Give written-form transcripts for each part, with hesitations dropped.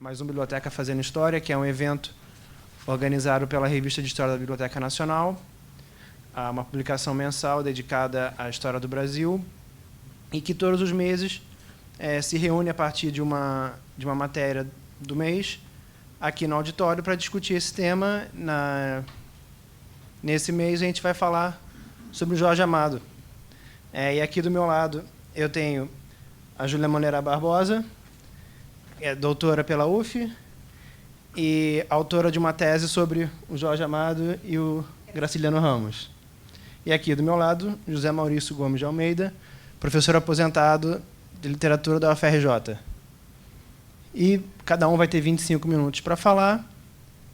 mais um Biblioteca Fazendo História, que é um evento organizado pela Revista de História da Biblioteca Nacional, uma publicação mensal dedicada à história do Brasil, e que todos os meses se reúne a partir de uma matéria do mês, aqui no auditório, para discutir esse tema. Nesse mês, a gente vai falar sobre o Jorge Amado. E aqui do meu lado, eu tenho a Júlia Monera Barbosa, doutora pela UF e autora de uma tese sobre o Jorge Amado e o Graciliano Ramos. E aqui do meu lado, José Maurício Gomes de Almeida, professor aposentado de literatura da UFRJ. E cada um vai ter 25 minutos para falar.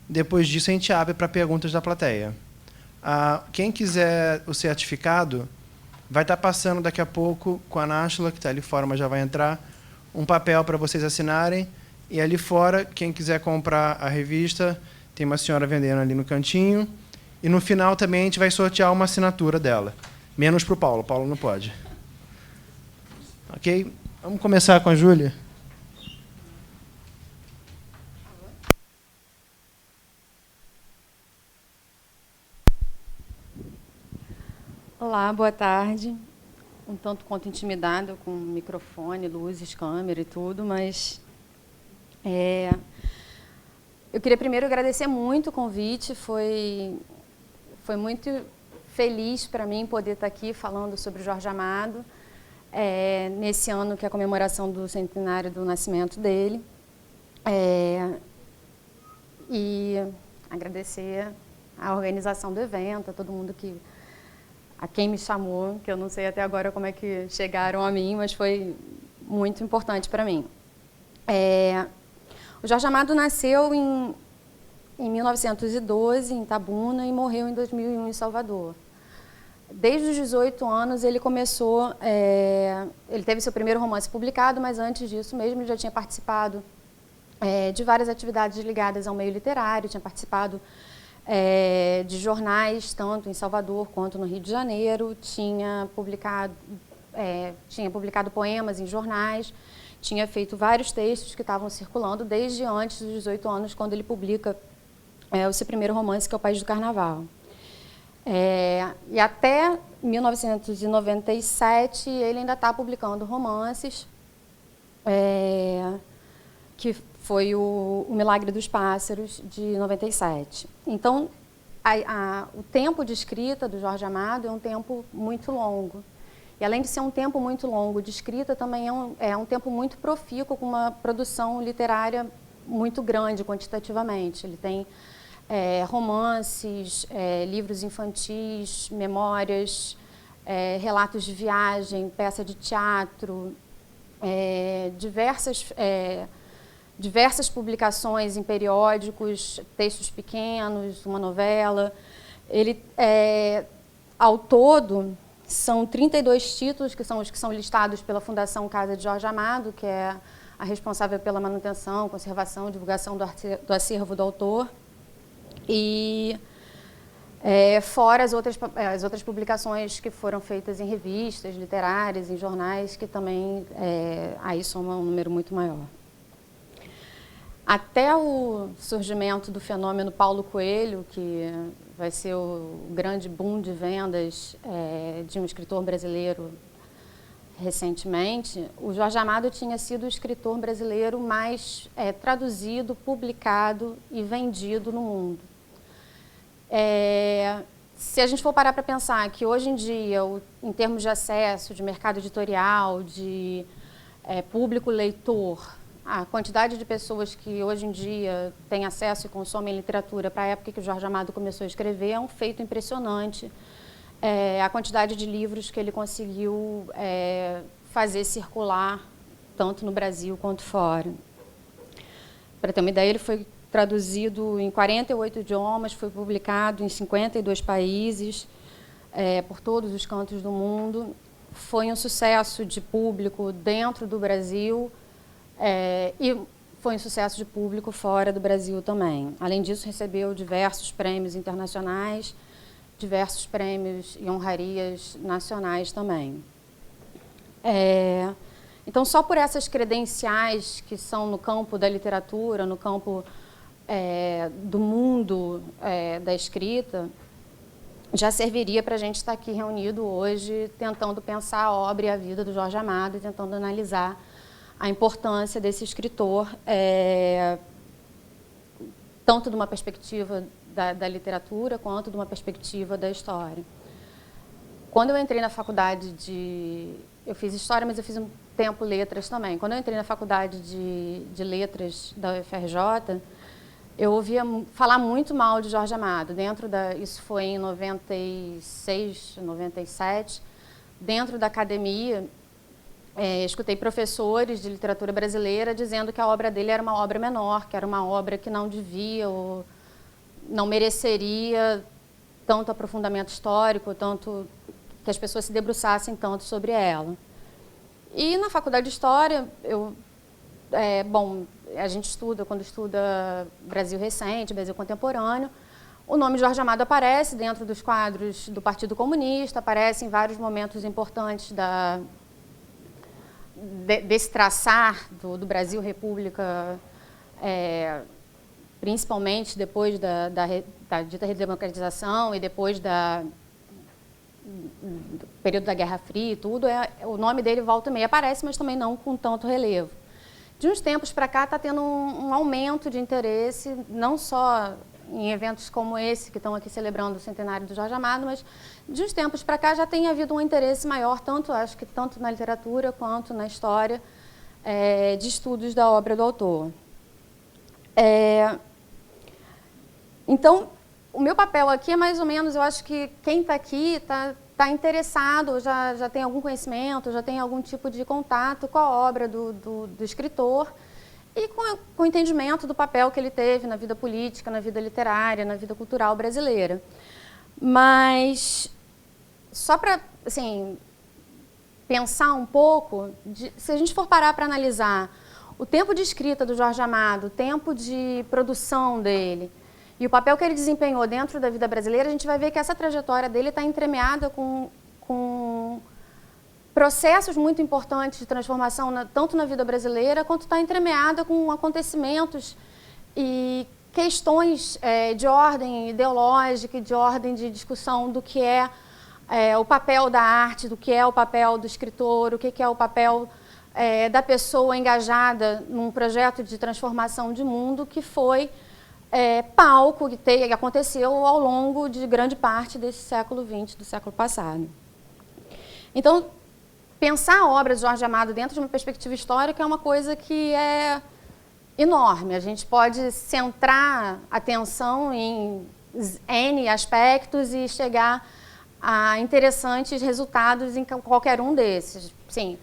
Depois disso, a gente abre para perguntas da plateia. Quem quiser o certificado vai estar passando daqui a pouco com a Náshila, que está ali fora, mas já vai entrar, um papel para vocês assinarem. E ali fora, quem quiser comprar a revista, tem uma senhora vendendo ali no cantinho. E no final também a gente vai sortear uma assinatura dela. Menos para o Paulo. Paulo não pode. Ok? Vamos começar com a Júlia. Olá, boa tarde. Um tanto quanto intimidada com microfone, luzes, câmera e tudo, mas eu queria primeiro agradecer muito o convite. Foi muito feliz para mim poder estar aqui falando sobre Jorge Amado, nesse ano que é a comemoração do centenário do nascimento dele. E agradecer a organização do evento, a todo mundo a quem me chamou, que eu não sei até agora como é que chegaram a mim, mas foi muito importante para mim. O Jorge Amado nasceu em 1912, em Itabuna, e morreu em 2001, em Salvador. Desde os 18 anos, ele começou... ele teve seu primeiro romance publicado, mas antes disso mesmo, ele já tinha participado de várias atividades ligadas ao meio literário, tinha participado de jornais, tanto em Salvador quanto no Rio de Janeiro, tinha publicado poemas em jornais, tinha feito vários textos que estavam circulando desde antes dos 18 anos, quando ele publica o seu primeiro romance, que é O País do Carnaval. E até 1997, ele ainda está publicando romances, que foi o Milagre dos Pássaros, de 97. Então, o tempo de escrita do Jorge Amado é um tempo muito longo. E, além de ser um tempo muito longo de escrita, também é um tempo muito profícuo, com uma produção literária muito grande, quantitativamente. Ele tem romances, livros infantis, memórias, relatos de viagem, peça de teatro, diversas publicações em periódicos, textos pequenos, uma novela. Ele, ao todo, são 32 títulos, que são os que são listados pela Fundação Casa de Jorge Amado, que é a responsável pela manutenção, conservação e divulgação do acervo do autor. E fora as outras publicações que foram feitas em revistas literárias, em jornais, que também aí soma um número muito maior. Até o surgimento do fenômeno Paulo Coelho, que vai ser o grande boom de vendas de um escritor brasileiro recentemente, o Jorge Amado tinha sido o escritor brasileiro mais traduzido, publicado e vendido no mundo. Se a gente for parar para pensar que hoje em dia, em termos de acesso, de mercado editorial, de público leitor, a quantidade de pessoas que hoje em dia têm acesso e consomem literatura para a época que o Jorge Amado começou a escrever é um feito impressionante. A quantidade de livros que ele conseguiu fazer circular, tanto no Brasil quanto fora. Para ter uma ideia, ele foi traduzido em 48 idiomas, foi publicado em 52 países, por todos os cantos do mundo. Foi um sucesso de público dentro do Brasil, e foi um sucesso de público fora do Brasil também. Além disso, recebeu diversos prêmios internacionais, diversos prêmios e honrarias nacionais também. Então, só por essas credenciais que são no campo da literatura, no campo do mundo da escrita, já serviria para a gente estar aqui reunido hoje, tentando pensar a obra e a vida do Jorge Amado, e tentando analisar a importância desse escritor, tanto de uma perspectiva da literatura, quanto de uma perspectiva da história. Quando eu entrei na faculdade eu fiz História, mas eu fiz um tempo Letras também. Quando eu entrei na faculdade de Letras da UFRJ, eu ouvia falar muito mal de Jorge Amado. Isso foi em 96, 97. Dentro da academia, escutei professores de literatura brasileira dizendo que a obra dele era uma obra menor, que era uma obra que não devia ou não mereceria tanto aprofundamento histórico, tanto que as pessoas se debruçassem tanto sobre ela. E na faculdade de História, a gente estuda, quando estuda Brasil recente, Brasil contemporâneo, o nome Jorge Amado aparece dentro dos quadros do Partido Comunista, aparece em vários momentos importantes desse traçar do Brasil República, principalmente depois da dita redemocratização e depois do período da Guerra Fria e tudo. O nome dele volta e meia aparece, mas também não com tanto relevo. De uns tempos para cá está tendo um aumento de interesse, não só em eventos como esse, que estão aqui celebrando o centenário do Jorge Amado, mas de uns tempos para cá já tem havido um interesse maior, acho que tanto na literatura quanto na história, de estudos da obra do autor. Então, o meu papel aqui é mais ou menos, eu acho que quem está aqui está interessado, já tem algum conhecimento, já tem algum tipo de contato com a obra do escritor e com o entendimento do papel que ele teve na vida política, na vida literária, na vida cultural brasileira. Mas, só para pensar um pouco, se a gente for parar para analisar o tempo de escrita do Jorge Amado, o tempo de produção dele, e o papel que ele desempenhou dentro da vida brasileira, a gente vai ver que essa trajetória dele está entremeada com processos muito importantes de transformação, tanto na vida brasileira, quanto está entremeada com acontecimentos e questões de ordem ideológica e de ordem de discussão do que é o papel da arte, do que é o papel do escritor, o que é o papel da pessoa engajada num projeto de transformação de mundo que foi palco que aconteceu ao longo de grande parte desse século XX, do século passado. Então, pensar a obra de Jorge Amado dentro de uma perspectiva histórica é uma coisa que é enorme. A gente pode centrar atenção em N aspectos e chegar a interessantes resultados em qualquer um desses. Sim,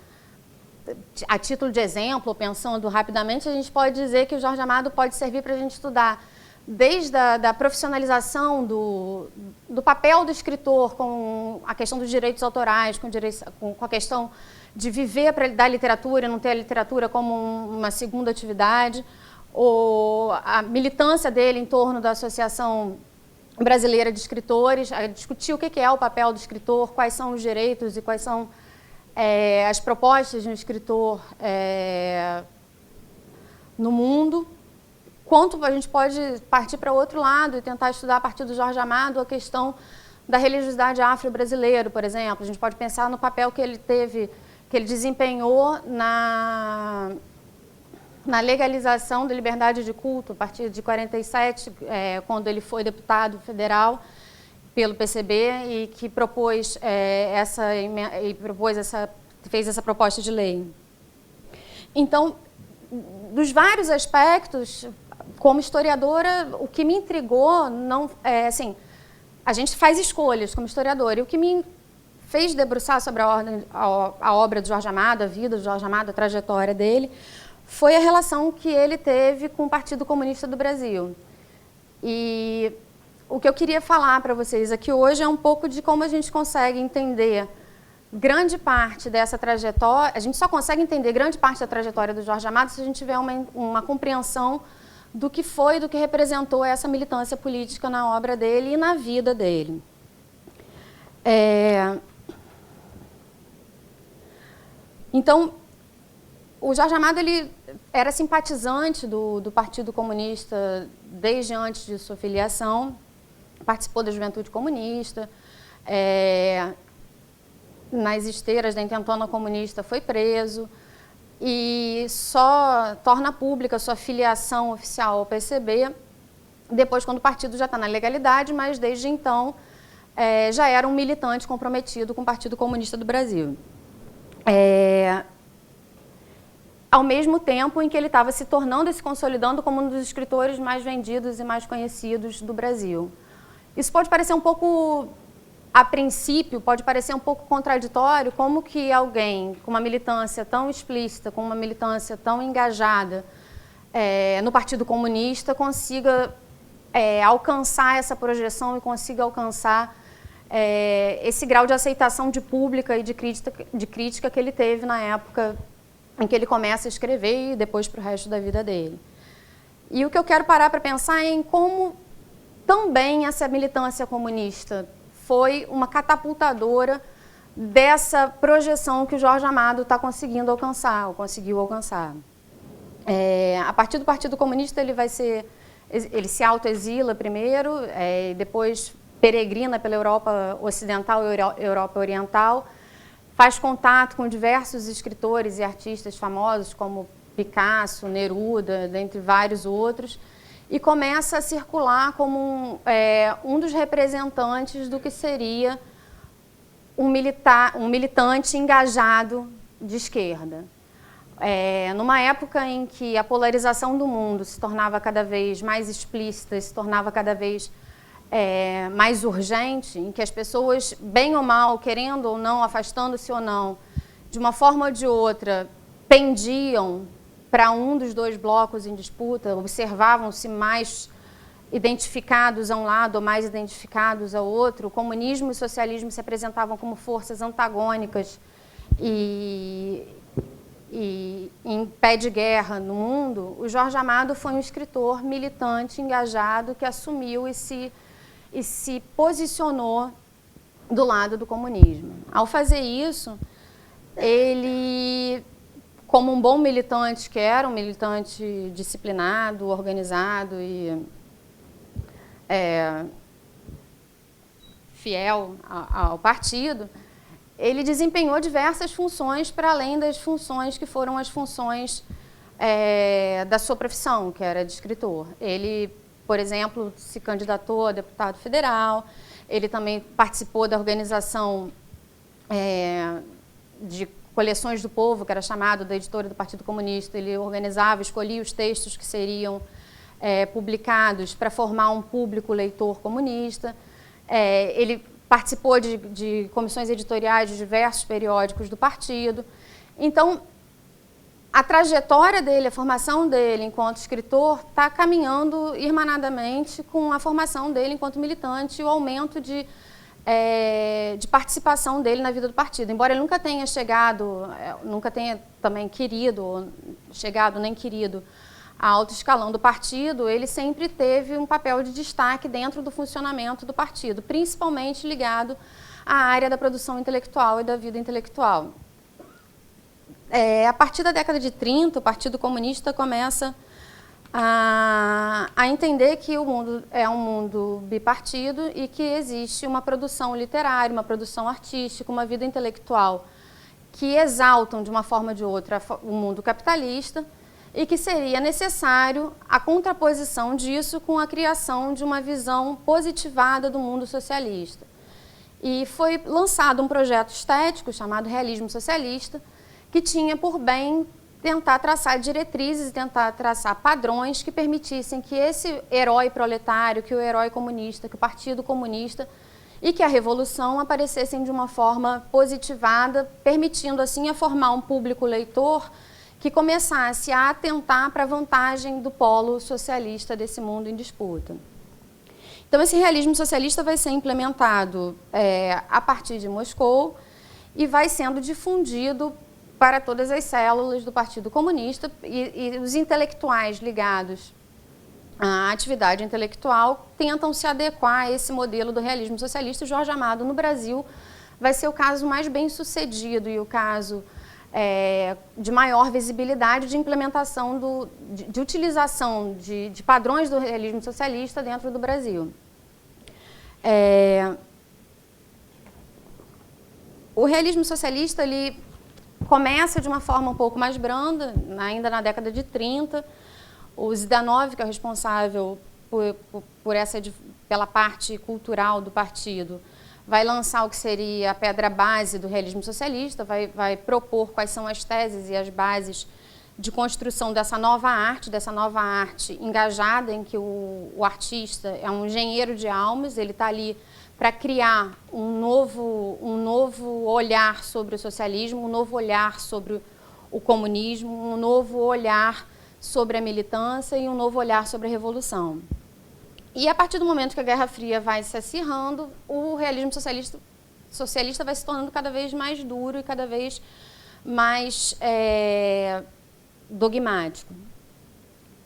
a título de exemplo, pensando rapidamente, a gente pode dizer que o Jorge Amado pode servir para a gente estudar desde a profissionalização do papel do escritor com a questão dos direitos autorais, com a questão de viver da literatura e não ter a literatura como uma segunda atividade, ou a militância dele em torno da Associação Brasileira de Escritores, a discutir o que é o papel do escritor, quais são os direitos e quais são as propostas de um escritor no mundo. Quanto a gente pode partir para outro lado e tentar estudar a partir do Jorge Amado a questão da religiosidade afro-brasileira, por exemplo. A gente pode pensar no papel que ele desempenhou na legalização da liberdade de culto, a partir de 47, quando ele foi deputado federal pelo PCB e que fez essa proposta de lei. Então, dos vários aspectos, como historiadora, o que me intrigou, a gente faz escolhas como historiadora, e o que me fez debruçar sobre a obra de Jorge Amado, a vida de Jorge Amado, a trajetória dele, foi a relação que ele teve com o Partido Comunista do Brasil. E o que eu queria falar para vocês aqui hoje é um pouco de como a gente consegue entender grande parte dessa trajetória. A gente só consegue entender grande parte da trajetória do Jorge Amado se a gente tiver uma compreensão do que foi, do que representou essa militância política na obra dele e na vida dele. Então, O Jorge Amado ele era simpatizante do Partido Comunista desde antes de sua filiação, participou da Juventude Comunista, nas esteiras da Intentona Comunista foi preso e só torna pública sua filiação oficial ao PCB depois, quando o partido já está na legalidade, mas desde então já era um militante comprometido com o Partido Comunista do Brasil. Ao mesmo tempo em que ele estava se tornando e se consolidando como um dos escritores mais vendidos e mais conhecidos do Brasil. Isso pode parecer um pouco, a princípio, pode parecer um pouco contraditório, como que alguém com uma militância tão explícita, com uma militância tão engajada no Partido Comunista consiga alcançar essa projeção e consiga alcançar esse grau de aceitação de pública e de crítica que ele teve na época em que ele começa a escrever e depois para o resto da vida dele. E o que eu quero parar para pensar é em como também essa militância comunista foi uma catapultadora dessa projeção que o Jorge Amado está conseguindo alcançar, ou conseguiu alcançar. A partir do Partido Comunista ele se autoexila primeiro, e depois peregrina pela Europa Ocidental e Europa Oriental, faz contato com diversos escritores e artistas famosos, como Picasso, Neruda, dentre vários outros, e começa a circular como um dos representantes do que seria um militante engajado de esquerda. Numa época em que a polarização do mundo se tornava cada vez mais explícita, se tornava cada vez mais urgente, em que as pessoas, bem ou mal, querendo ou não, afastando-se ou não, de uma forma ou de outra, pendiam para um dos dois blocos em disputa, observavam-se mais identificados a um lado ou mais identificados ao outro, o comunismo e o socialismo se apresentavam como forças antagônicas e em pé de guerra no mundo. O Jorge Amado foi um escritor militante, engajado, que assumiu e se posicionou do lado do comunismo. Ao fazer isso, ele, como um bom militante que era, um militante disciplinado, organizado e fiel ao partido, ele desempenhou diversas funções para além das funções que foram as funções da sua profissão, que era de escritor. Ele, por exemplo, se candidatou a deputado federal, ele também participou da organização de Coleções do Povo, que era chamado da editora do Partido Comunista. Ele organizava, escolhia os textos que seriam publicados para formar um público leitor comunista. Ele participou de comissões editoriais de diversos periódicos do partido. Então, a trajetória dele, a formação dele enquanto escritor está caminhando irmanadamente com a formação dele enquanto militante e o aumento de participação dele na vida do partido. Embora ele nunca tenha nunca tenha também chegado nem querido a alto escalão do partido, ele sempre teve um papel de destaque dentro do funcionamento do partido, principalmente ligado à área da produção intelectual e da vida intelectual. A partir da década de 30, o Partido Comunista começa a entender que o mundo é um mundo bipartido e que existe uma produção literária, uma produção artística, uma vida intelectual que exaltam, de uma forma ou de outra, o mundo capitalista e que seria necessário a contraposição disso com a criação de uma visão positivada do mundo socialista. E foi lançado um projeto estético chamado Realismo Socialista, que tinha por bem tentar traçar diretrizes, tentar traçar padrões que permitissem que esse herói proletário, que o herói comunista, que o Partido Comunista e que a Revolução aparecessem de uma forma positivada, permitindo assim a formar um público leitor que começasse a atentar para a vantagem do polo socialista desse mundo em disputa. Então, esse realismo socialista vai ser implementado a partir de Moscou e vai sendo difundido para todas as células do Partido Comunista e os intelectuais ligados à atividade intelectual tentam se adequar a esse modelo do realismo socialista. O Jorge Amado, no Brasil, vai ser o caso mais bem sucedido e o caso de maior visibilidade de implementação, de utilização de padrões do realismo socialista dentro do Brasil. O realismo socialista ele começa de uma forma um pouco mais branda, ainda na década de 30. O Zdanov, que é o responsável pela parte cultural do partido, vai lançar o que seria a pedra base do realismo socialista, vai propor quais são as teses e as bases de construção dessa nova arte engajada, em que o artista é um engenheiro de almas, ele está ali para criar um novo olhar sobre o socialismo, um novo olhar sobre o comunismo, um novo olhar sobre a militância e um novo olhar sobre a revolução. E a partir do momento que a Guerra Fria vai se acirrando, o realismo socialista vai se tornando cada vez mais duro e cada vez mais dogmático.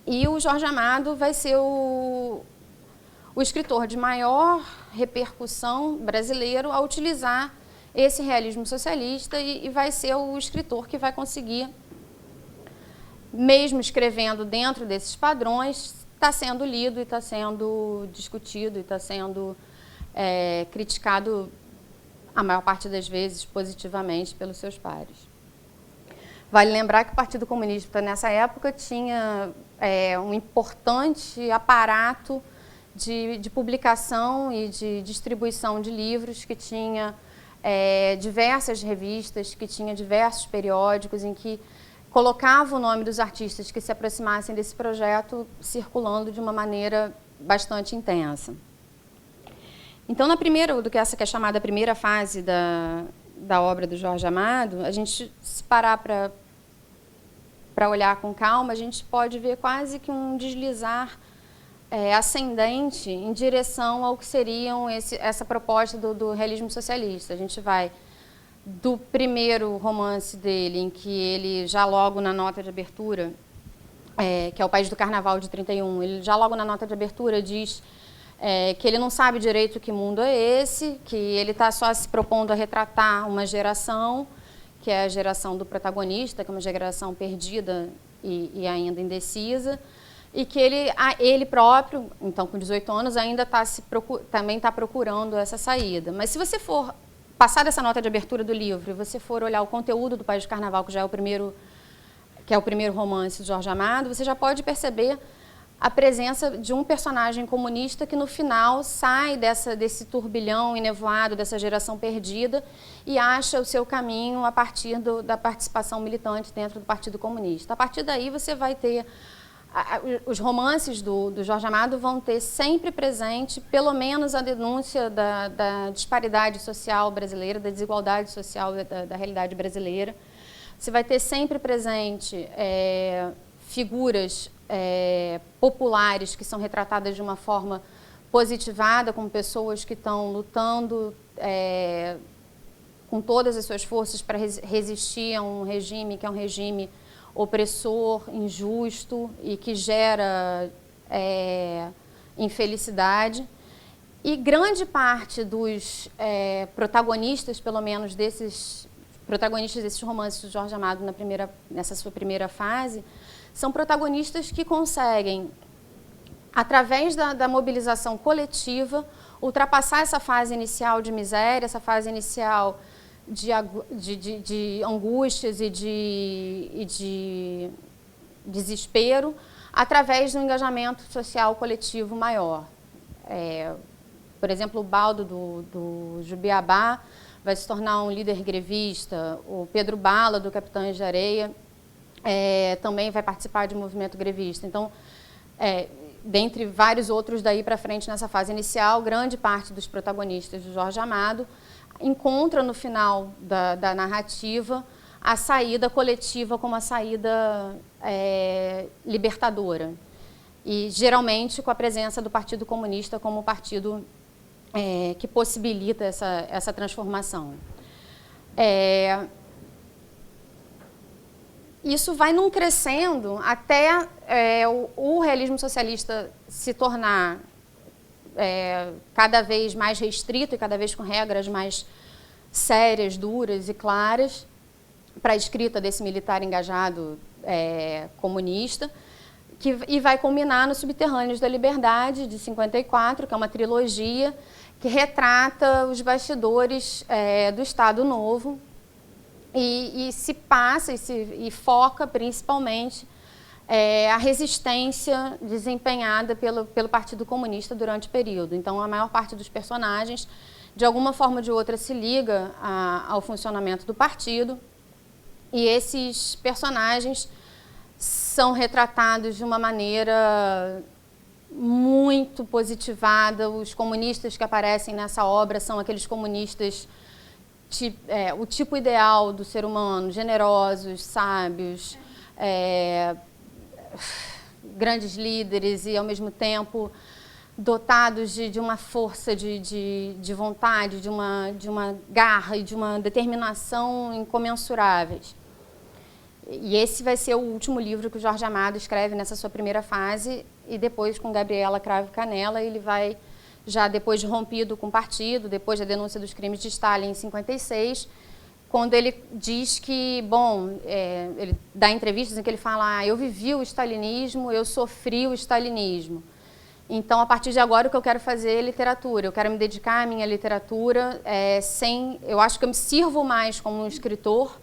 E o Jorge Amado vai ser o escritor de maior repercussão brasileiro a utilizar esse realismo socialista e vai ser o escritor que vai conseguir, mesmo escrevendo dentro desses padrões, está sendo lido e está sendo discutido e está sendo criticado, a maior parte das vezes, positivamente pelos seus pares. Vale lembrar que o Partido Comunista, nessa época, tinha um importante aparato de publicação e de distribuição de livros, que tinha diversas revistas, que tinha diversos periódicos em que colocava o nome dos artistas que se aproximassem desse projeto circulando de uma maneira bastante intensa. Então, essa que é chamada primeira fase da obra do Jorge Amado, a gente, se parar para olhar com calma, a gente pode ver quase que um deslizar ascendente em direção ao que seriam essa proposta do realismo socialista. A gente vai do primeiro romance dele, em que ele já logo na nota de abertura, que é O País do Carnaval, de 31, ele já logo na nota de abertura diz que ele não sabe direito que mundo é esse, que ele está só se propondo a retratar uma geração, que é a geração do protagonista, que é uma geração perdida e ainda indecisa, e que ele próprio, então com 18 anos, ainda também está procurando essa saída. Mas se você for passar dessa nota de abertura do livro e você for olhar o conteúdo do País do Carnaval, que é o primeiro romance de Jorge Amado, você já pode perceber a presença de um personagem comunista que no final sai desse turbilhão enevoado, dessa geração perdida, e acha o seu caminho a partir da participação militante dentro do Partido Comunista. A partir daí você vai ter os romances do Jorge Amado vão ter sempre presente, pelo menos, a denúncia da disparidade social brasileira, da desigualdade social da realidade brasileira. Você vai ter sempre presente figuras populares que são retratadas de uma forma positivada, como pessoas que estão lutando com todas as suas forças para resistir a um regime que é um regime opressor, injusto e que gera infelicidade. E grande parte dos protagonistas, pelo menos desses romances de Jorge Amado nessa sua primeira fase, são protagonistas que conseguem, através da mobilização coletiva, ultrapassar essa fase inicial de miséria, essa fase inicial de angústias e de desespero, através do engajamento social coletivo maior. Por exemplo, o Baldo do Jubiabá vai se tornar um líder grevista, o Pedro Bala, do Capitães de Areia, também vai participar de movimento grevista. Então, dentre vários outros daí para frente nessa fase inicial, grande parte dos protagonistas do Jorge Amado encontra no final da narrativa a saída coletiva como a saída libertadora. E, geralmente, com a presença do Partido Comunista como o partido que possibilita essa transformação. Isso vai num crescendo até o realismo socialista se tornar cada vez mais restrito e cada vez com regras mais sérias, duras e claras. para a escrita desse militar engajado comunista, e vai culminar no Subterrâneos da Liberdade, de 54, que é uma trilogia que retrata os bastidores do Estado Novo e se passa e foca principalmente a resistência desempenhada pelo Partido Comunista durante o período. Então, a maior parte dos personagens, de alguma forma ou de outra, se liga ao funcionamento do partido, e esses personagens são retratados de uma maneira muito positivada. Os comunistas que aparecem nessa obra são aqueles comunistas, o tipo ideal do ser humano, generosos, sábios, grandes líderes e, ao mesmo tempo, dotados de uma força de vontade, de uma garra e de uma determinação incomensuráveis. E esse vai ser o último livro que o Jorge Amado escreve nessa sua primeira fase, e depois, com Gabriela Cravo e Canela, ele vai, já depois de rompido com o partido, depois da denúncia dos crimes de Stalin em 56, quando ele diz que, ele dá entrevistas em que ele fala: eu vivi o stalinismo, eu sofri o stalinismo. Então, a partir de agora, o que eu quero fazer é literatura. Eu quero me dedicar à minha literatura, eu acho que eu me sirvo mais como um escritor,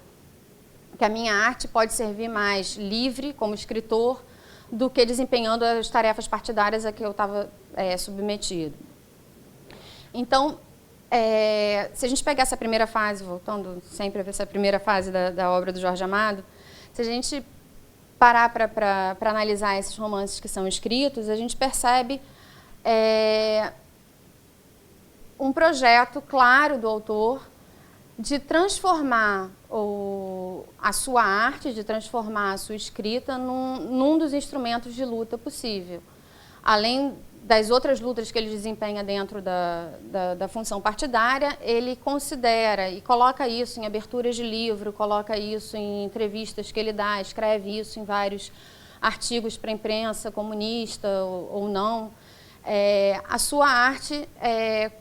que a minha arte pode servir mais livre como escritor do que desempenhando as tarefas partidárias a que eu estava submetido. Então, se a gente pegar essa primeira fase, voltando sempre a ver essa primeira fase da obra do Jorge Amado, se a gente parar para analisar esses romances que são escritos, a gente percebe um projeto claro do autor de transformar a sua arte, de transformar a sua escrita num dos instrumentos de luta possível. Além das outras lutas que ele desempenha dentro da função partidária, ele considera e coloca isso em aberturas de livro, coloca isso em entrevistas que ele dá, escreve isso em vários artigos para a imprensa comunista ou não, a sua arte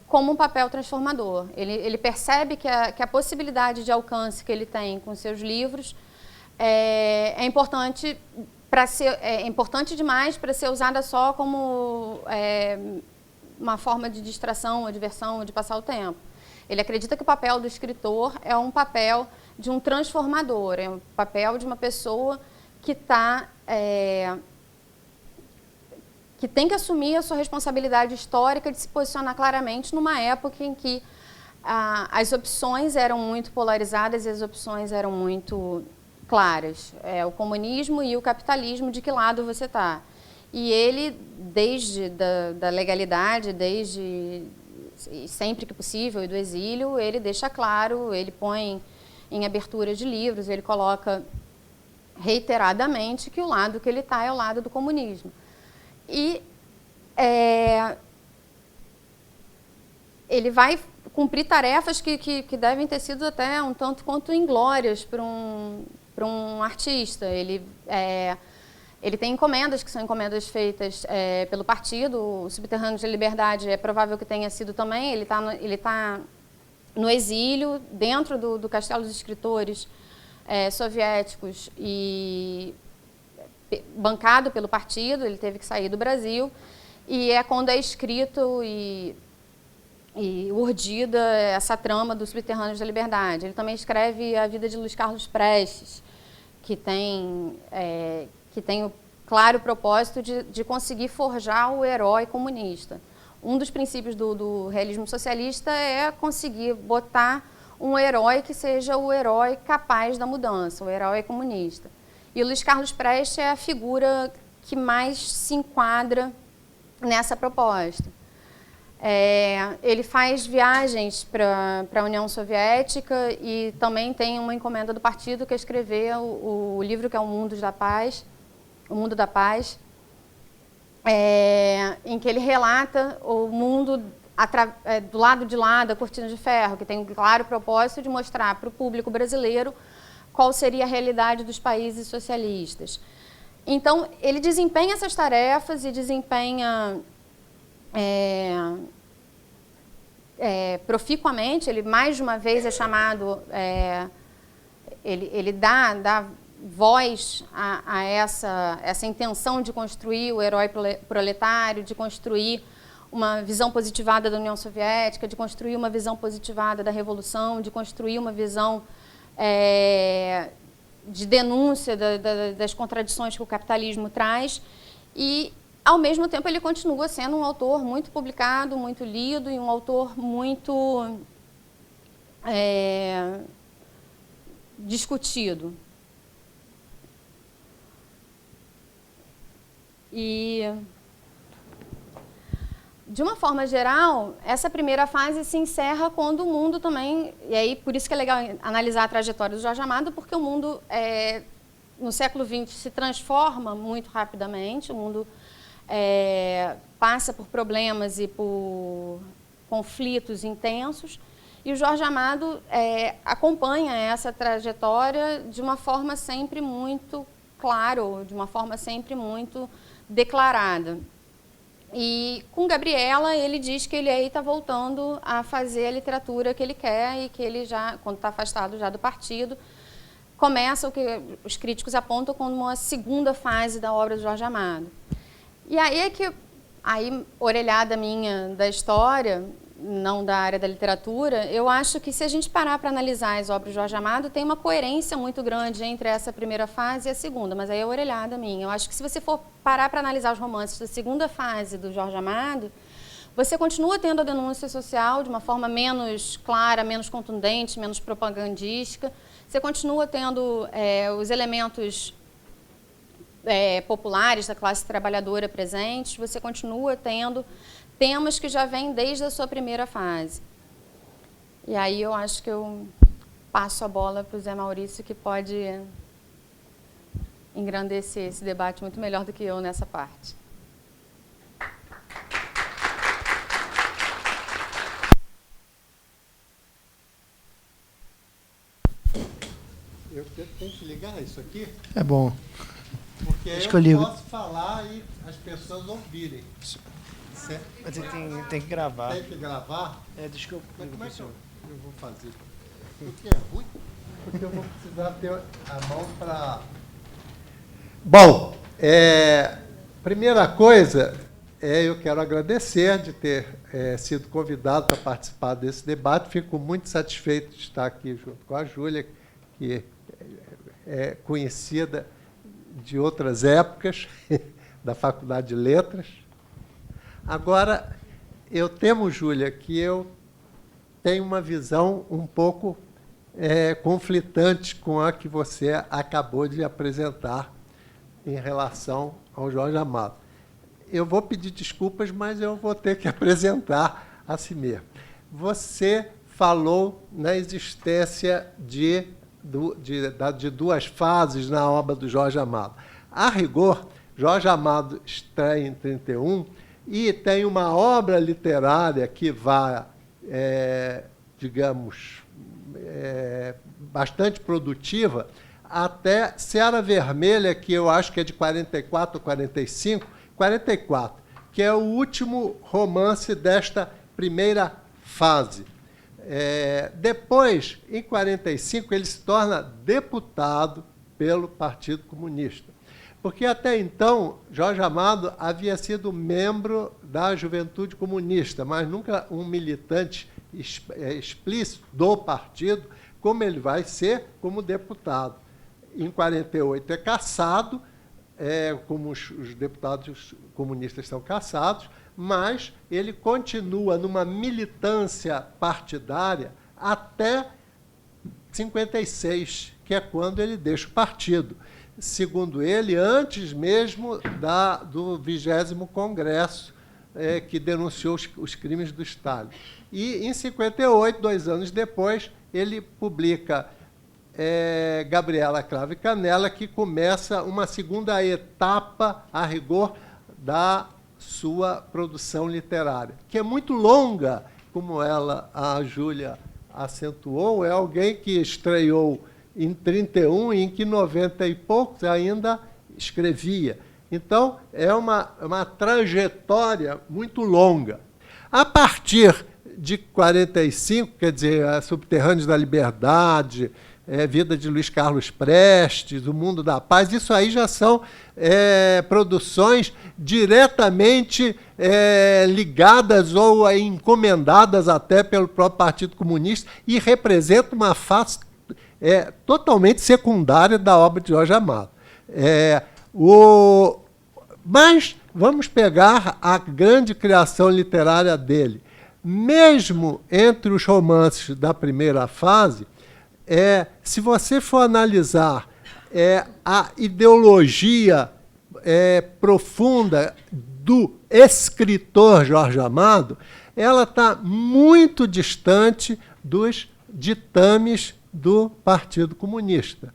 como um papel transformador. Ele percebe que a possibilidade de alcance que ele tem com seus livros é importante demais para ser usada só como uma forma de distração, ou diversão, ou de passar o tempo. Ele acredita que o papel do escritor é um papel de um transformador, é um papel de uma pessoa que tem que assumir a sua responsabilidade histórica de se posicionar claramente numa época em que as opções eram muito polarizadas e as opções eram muito claras. O comunismo e o capitalismo, de que lado você está? E ele, desde da legalidade, sempre que possível, e do exílio, ele deixa claro, ele põe em abertura de livros, ele coloca reiteradamente que o lado que ele está é o lado do comunismo. E ele vai cumprir tarefas que devem ter sido até um tanto quanto inglórias para um artista. Ele tem encomendas, que são encomendas feitas pelo partido. O Subterrâneos da Liberdade é provável que tenha sido também. Ele tá no exílio, dentro do Castelo dos Escritores soviéticos, e bancado pelo partido. Ele teve que sair do Brasil, e é quando é escrito e urdida essa trama do Subterrâneos da Liberdade. Ele também escreve a vida de Luiz Carlos Prestes, que tem o claro propósito de conseguir forjar o herói comunista. Um dos princípios do realismo socialista é conseguir botar um herói que seja o herói capaz da mudança, o herói comunista. E o Luiz Carlos Prestes é a figura que mais se enquadra nessa proposta. Ele faz viagens para a União Soviética e também tem uma encomenda do partido, que é escrever o livro que é O Mundo da Paz, em que ele relata o mundo do lado de lá da cortina de ferro, que tem um claro propósito de mostrar para o público brasileiro qual seria a realidade dos países socialistas. Então, ele desempenha essas tarefas e desempenha proficuamente. Ele mais de uma vez é chamado ele dá voz a essa intenção de construir o herói proletário, de construir uma visão positivada da União Soviética, de construir uma visão positivada da Revolução, de construir uma visão de denúncia das contradições que o capitalismo traz. E, ao mesmo tempo, ele continua sendo um autor muito publicado, muito lido, e um autor muito discutido. E, de uma forma geral, essa primeira fase se encerra quando o mundo também... E aí, por isso que é legal analisar a trajetória do Jorge Amado, porque o mundo, no século XX, se transforma muito rapidamente, o mundo passa por problemas e por conflitos intensos, e o Jorge Amado acompanha essa trajetória de uma forma sempre muito clara, de uma forma sempre muito declarada. E com Gabriela, ele diz que ele aí está voltando a fazer a literatura que ele quer e que ele já, quando está afastado já do partido, começa o que os críticos apontam como uma segunda fase da obra do Jorge Amado. E aí é que, orelhada minha da história, não da área da literatura, eu acho que se a gente parar para analisar as obras de Jorge Amado, tem uma coerência muito grande entre essa primeira fase e a segunda, mas aí é orelhada minha. Eu acho que se você for parar para analisar os romances da segunda fase do Jorge Amado, você continua tendo a denúncia social de uma forma menos clara, menos contundente, menos propagandística. Você continua tendo os elementos populares da classe trabalhadora presentes, você continua tendo temas que já vêm desde a sua primeira fase. E aí eu acho que eu passo a bola para o Zé Maurício, que pode engrandecer esse debate muito melhor do que eu nessa parte. Eu tenho que ligar isso aqui? É bom. Porque Acho eu que eu ligo. posso falar e as pessoas ouvirem. Certo? Mas tem que gravar. Tem que gravar? Deixa eu... Mas como é que eu vou fazer? Porque é ruim? Porque eu vou precisar ter a mão para... Bom, primeira coisa, eu quero agradecer de ter sido convidado para participar desse debate. Fico muito satisfeito de estar aqui junto com a Júlia, que é conhecida de outras épocas, da Faculdade de Letras. Agora, eu temo, Júlia, que eu tenho uma visão um pouco conflitante com a que você acabou de apresentar em relação ao Jorge Amado. Eu vou pedir desculpas, mas eu vou ter que apresentar a si mesmo. Você falou na existência de duas fases na obra do Jorge Amado. A rigor, Jorge Amado estreia em 1931 e tem uma obra literária que vai, digamos, bastante produtiva, até Seara Vermelha, que eu acho que é de 44 ou 45, 44, que é o último romance desta primeira fase. Depois, em 45, ele se torna deputado pelo Partido Comunista. Porque até então, Jorge Amado havia sido membro da Juventude Comunista, mas nunca um militante explícito do partido, como ele vai ser como deputado. Em 48 é cassado, como os deputados comunistas são cassados, mas ele continua numa militância partidária até 56, que é quando ele deixa o partido. Segundo ele, antes mesmo do 20º Congresso, que denunciou os crimes do Stalin. E, em 58, 2 anos depois, ele publica Gabriela Cravo e Canela, que começa uma segunda etapa, a rigor, da sua produção literária, que é muito longa, como a Júlia acentuou, é alguém que estreou em 31 e em que 90 e poucos ainda escrevia. Então, é uma trajetória muito longa. A partir de 45, quer dizer, Subterrâneos da Liberdade, Vida de Luiz Carlos Prestes, O Mundo da Paz, isso aí já são produções diretamente ligadas ou encomendadas até pelo próprio Partido Comunista e representam uma face totalmente secundária da obra de Jorge Amado. Mas vamos pegar a grande criação literária dele. Mesmo entre os romances da primeira fase, se você for analisar a ideologia profunda do escritor Jorge Amado, ela está muito distante dos ditames do Partido Comunista.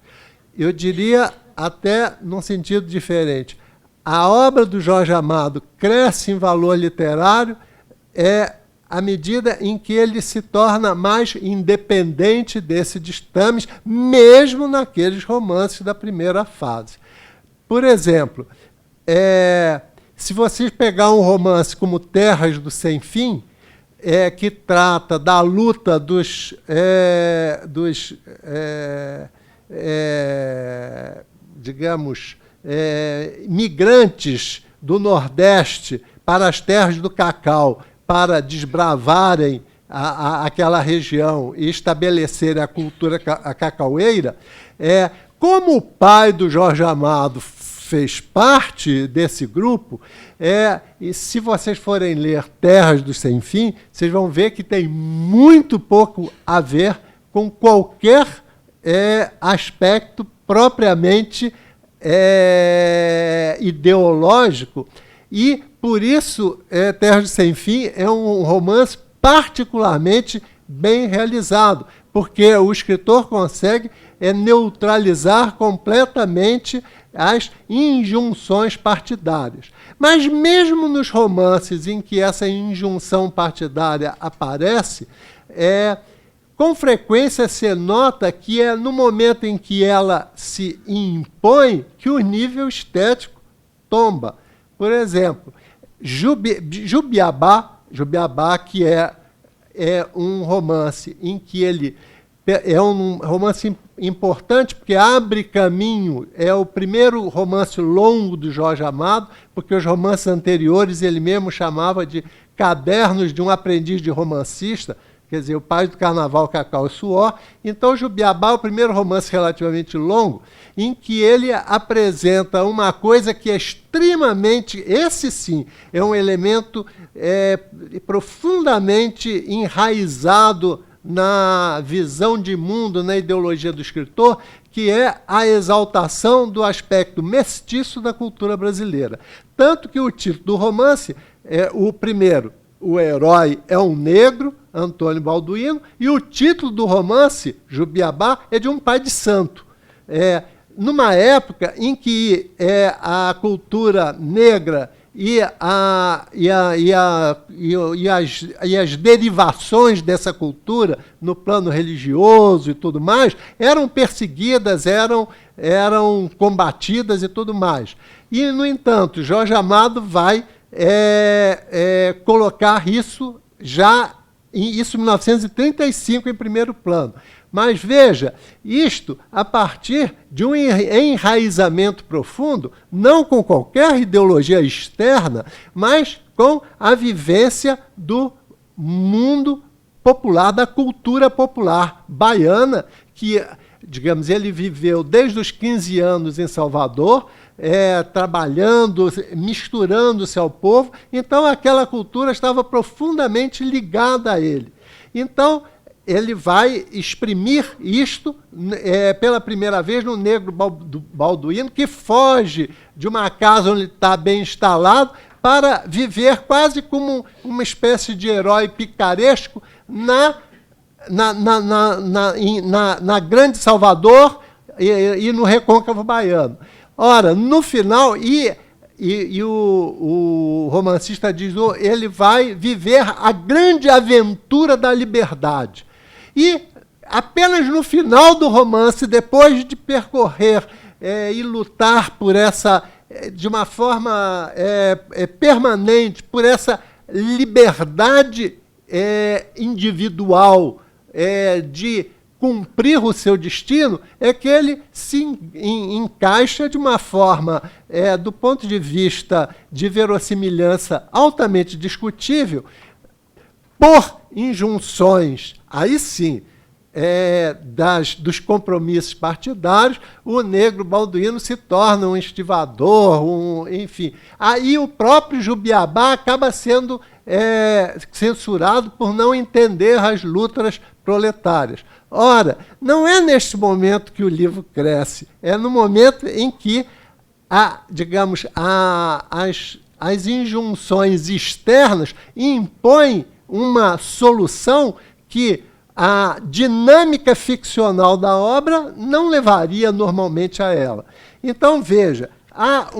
Eu diria até num sentido diferente. A obra do Jorge Amado cresce em valor literário à medida em que ele se torna mais independente desses ditames, mesmo naqueles romances da primeira fase. Por exemplo, se você pegar um romance como Terras do Sem Fim, que trata da luta dos digamos, migrantes do Nordeste para as terras do cacau, para desbravarem aquela região e estabelecerem a cultura cacaueira, como o pai do Jorge Amado fez parte desse grupo, e se vocês forem ler Terras do Sem Fim, vocês vão ver que tem muito pouco a ver com qualquer aspecto propriamente ideológico, e por isso Terras do Sem Fim é um romance particularmente bem realizado, porque o escritor consegue neutralizar completamente as injunções partidárias. Mas mesmo nos romances em que essa injunção partidária aparece, com frequência se nota que é no momento em que ela se impõe que o nível estético tomba. Por exemplo, Jubiabá, que é um romance em que ele é um romance importante porque abre caminho, é o primeiro romance longo do Jorge Amado, porque os romances anteriores ele mesmo chamava de cadernos de um aprendiz de romancista, quer dizer, o pai do Carnaval, Cacau e Suor. Então, Jubiabá é o primeiro romance relativamente longo, em que ele apresenta uma coisa que é extremamente, esse sim, é um elemento profundamente enraizado na visão de mundo, na ideologia do escritor, que é a exaltação do aspecto mestiço da cultura brasileira. Tanto que o título do romance o primeiro, o herói é um negro, Antônio Balduino, e o título do romance, Jubiabá, é de um pai de santo. Numa época em que a cultura negra e as derivações dessa cultura no plano religioso e tudo mais eram perseguidas, eram combatidas e tudo mais. E, no entanto, Jorge Amado vai colocar isso em 1935 em primeiro plano. Mas veja, isto a partir de um enraizamento profundo, não com qualquer ideologia externa, mas com a vivência do mundo popular, da cultura popular baiana, que, digamos, ele viveu desde os 15 anos em Salvador, trabalhando, misturando-se ao povo, então aquela cultura estava profundamente ligada a ele. Então, ele vai exprimir isto pela primeira vez no Negro Balduino, que foge de uma casa onde está bem instalado para viver quase como uma espécie de herói picaresco na Grande Salvador e no Recôncavo Baiano. Ora, no final, o romancista diz, ele vai viver a grande aventura da liberdade. E apenas no final do romance, depois de percorrer e lutar por essa, de uma forma permanente, por essa liberdade individual, de cumprir o seu destino, é que ele se encaixa de uma forma, do ponto de vista de verossimilhança, altamente discutível, por injunções, aí sim, dos compromissos partidários, o negro Balduino se torna um estivador, enfim. Aí o próprio Jubiabá acaba sendo censurado por não entender as lutas proletárias. Ora, não é neste momento que o livro cresce, é no momento em que, digamos, as injunções externas impõem uma solução que a dinâmica ficcional da obra não levaria normalmente a ela. Então, veja, há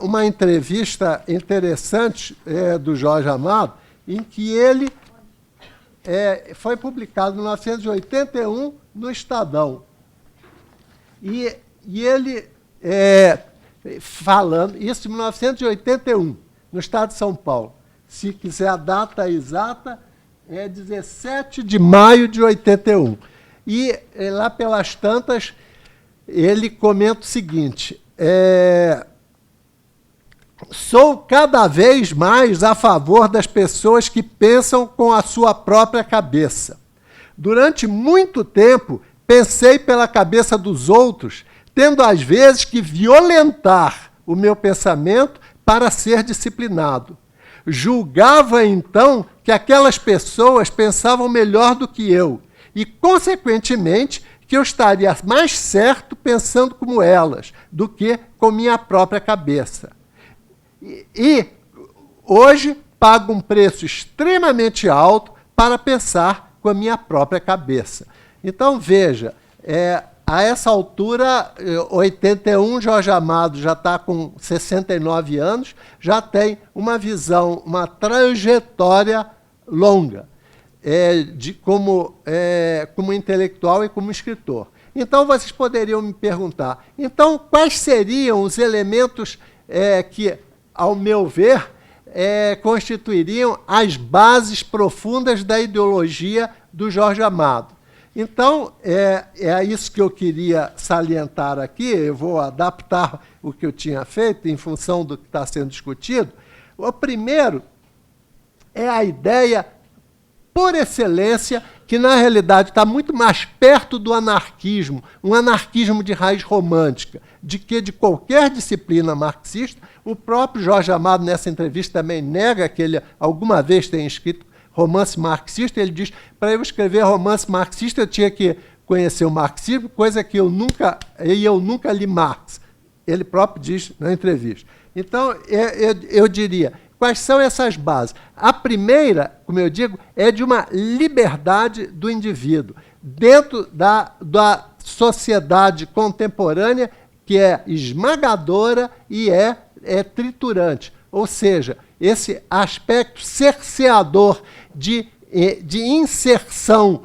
uma entrevista interessante do Jorge Amado, em que ele foi publicado em 1981 no Estadão. E ele, falando, isso em 1981, no estado de São Paulo. Se quiser a data exata, é 17 de maio de 81. E lá pelas tantas, ele comenta o seguinte: sou cada vez mais a favor das pessoas que pensam com a sua própria cabeça. Durante muito tempo, pensei pela cabeça dos outros, tendo às vezes que violentar o meu pensamento para ser disciplinado. Julgava, então, que aquelas pessoas pensavam melhor do que eu e, consequentemente, que eu estaria mais certo pensando como elas do que com minha própria cabeça. E hoje pago um preço extremamente alto para pensar com a minha própria cabeça. Então, veja, a essa altura, 81, Jorge Amado já está com 69 anos, já tem uma visão, uma trajetória longa como intelectual e como escritor. Então, vocês poderiam me perguntar, então, quais seriam os elementos que, ao meu ver, constituiriam as bases profundas da ideologia do Jorge Amado? Então, é isso que eu queria salientar aqui. Eu vou adaptar o que eu tinha feito em função do que está sendo discutido. O primeiro é a ideia, por excelência, que na realidade está muito mais perto do anarquismo, um anarquismo de raiz romântica, de qualquer disciplina marxista. O próprio Jorge Amado, nessa entrevista, também nega que ele alguma vez tenha escrito romance marxista. Ele diz, para eu escrever romance marxista, eu tinha que conhecer o marxismo, coisa que eu nunca li Marx. Ele próprio diz na entrevista. Então, eu diria, quais são essas bases? A primeira, como eu digo, é de uma liberdade do indivíduo, dentro da sociedade contemporânea, que é esmagadora e é triturante. Ou seja, esse aspecto cerceador de inserção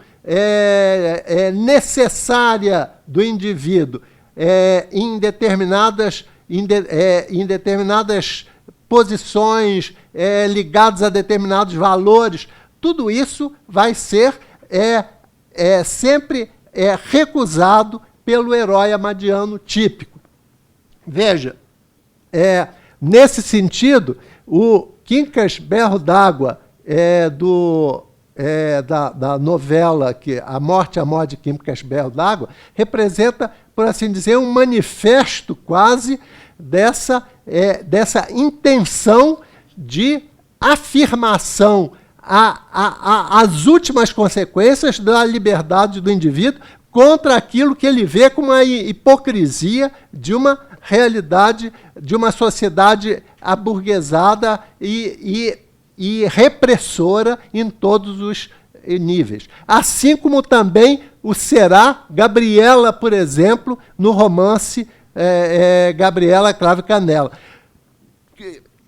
necessária do indivíduo em determinadas posições ligadas a determinados valores, tudo isso vai ser sempre recusado pelo herói amadiano típico. Veja, nesse sentido, o Quincas Berro d'Água, da novela A Morte de Quincas Berro d'Água, representa, por assim dizer, um manifesto quase dessa intenção de afirmação às últimas consequências da liberdade do indivíduo contra aquilo que ele vê como a hipocrisia de uma realidade, de uma sociedade aburguesada e repressora em todos os níveis. Assim como também o será Gabriela, por exemplo, no romance Gabriela Cravo e Canela.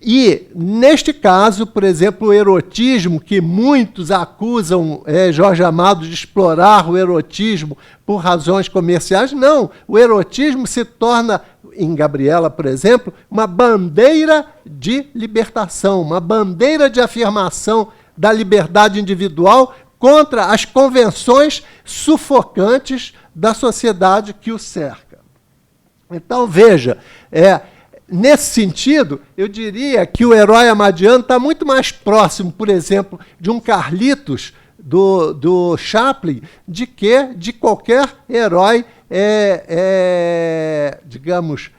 E, neste caso, por exemplo, o erotismo, que muitos acusam Jorge Amado de explorar o erotismo por razões comerciais, não. O erotismo se torna, em Gabriela, por exemplo, uma bandeira de libertação, uma bandeira de afirmação da liberdade individual contra as convenções sufocantes da sociedade que o cerca. Então, veja, nesse sentido, eu diria que o herói amadiano está muito mais próximo, por exemplo, de um Carlitos do Chaplin, de qualquer herói, digamos,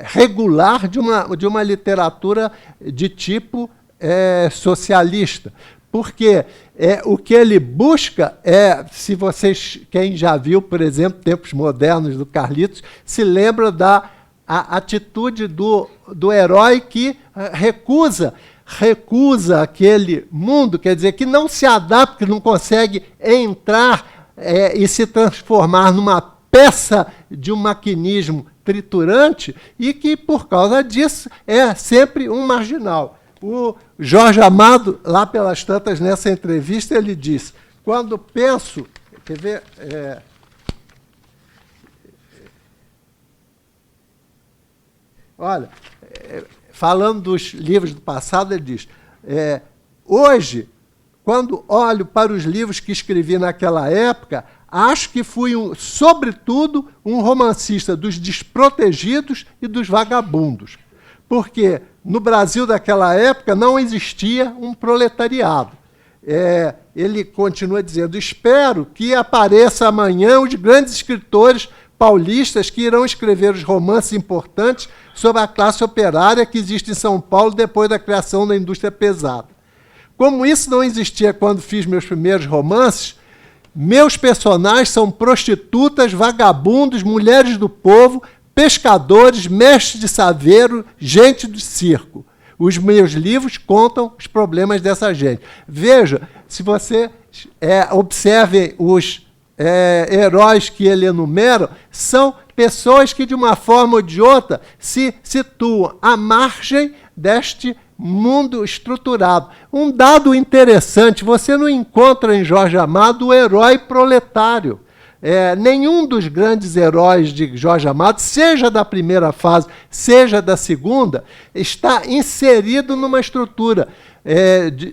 regular de uma literatura de tipo socialista. Porque o que ele busca se vocês, quem já viu, por exemplo, Tempos Modernos do Carlitos, se lembra da atitude do herói que recusa aquele mundo, quer dizer, que não se adapta, que não consegue entrar e se transformar numa peça de um maquinismo triturante e que, por causa disso, é sempre um marginal. O Jorge Amado, lá pelas tantas, nessa entrevista, ele diz, quando penso... Quer ver? Olha, falando dos livros do passado, ele diz, hoje, quando olho para os livros que escrevi naquela época, acho que fui, sobretudo, um romancista dos desprotegidos e dos vagabundos. Porque no Brasil daquela época não existia um proletariado. Ele continua dizendo, espero que apareça amanhã os grandes escritores paulistas que irão escrever os romances importantes sobre a classe operária que existe em São Paulo depois da criação da indústria pesada. Como isso não existia quando fiz meus primeiros romances, meus personagens são prostitutas, vagabundos, mulheres do povo, pescadores, mestres de saveiro, gente do circo. Os meus livros contam os problemas dessa gente. Veja, se você observe os heróis que ele enumera, são pessoas que, de uma forma ou de outra, se situam à margem deste mundo estruturado. Um dado interessante, você não encontra em Jorge Amado o herói proletário. Nenhum dos grandes heróis de Jorge Amado, seja da primeira fase, seja da segunda, está inserido numa estrutura,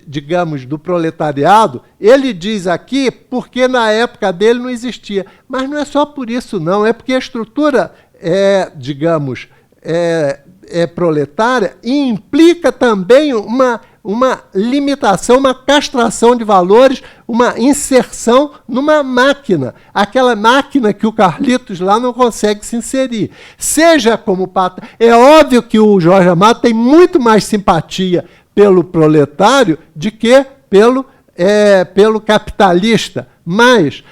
digamos, do proletariado. Ele diz aqui porque na época dele não existia. Mas não é só por isso, não. É porque a estrutura, digamos, proletária e implica também uma limitação, uma castração de valores, uma inserção numa máquina. Aquela máquina que o Carlitos lá não consegue se inserir. Seja como patrão. É óbvio que o Jorge Amado tem muito mais simpatia pelo proletário do que pelo capitalista. Mas,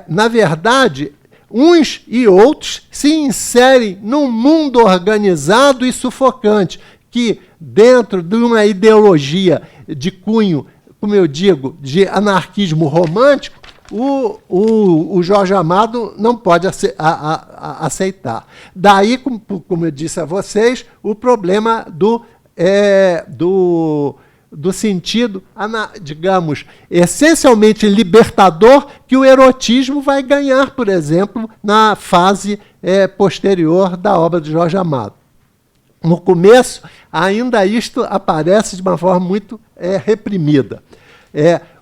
na verdade, uns e outros se inserem num mundo organizado e sufocante, que, dentro de uma ideologia de cunho, como eu digo, de anarquismo romântico, o Jorge Amado não pode aceitar. Daí, como eu disse a vocês, o problema do sentido, digamos, essencialmente libertador, que o erotismo vai ganhar, por exemplo, na fase posterior da obra de Jorge Amado. No começo, ainda isto aparece de uma forma muito reprimida.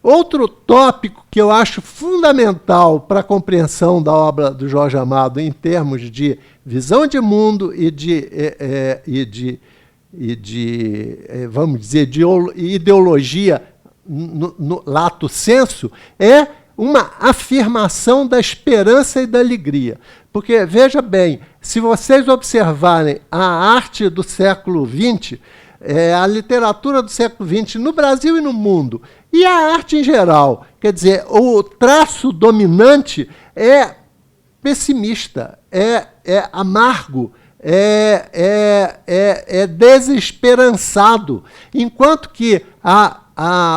Outro tópico que eu acho fundamental para a compreensão da obra do Jorge Amado em termos de visão de mundo e de vamos dizer, de ideologia no lato sensu, é uma afirmação da esperança e da alegria. Porque, veja bem, se vocês observarem a arte do século XX, a literatura do século XX no Brasil e no mundo, e a arte em geral, quer dizer, o traço dominante é pessimista, é amargo, é desesperançado, enquanto que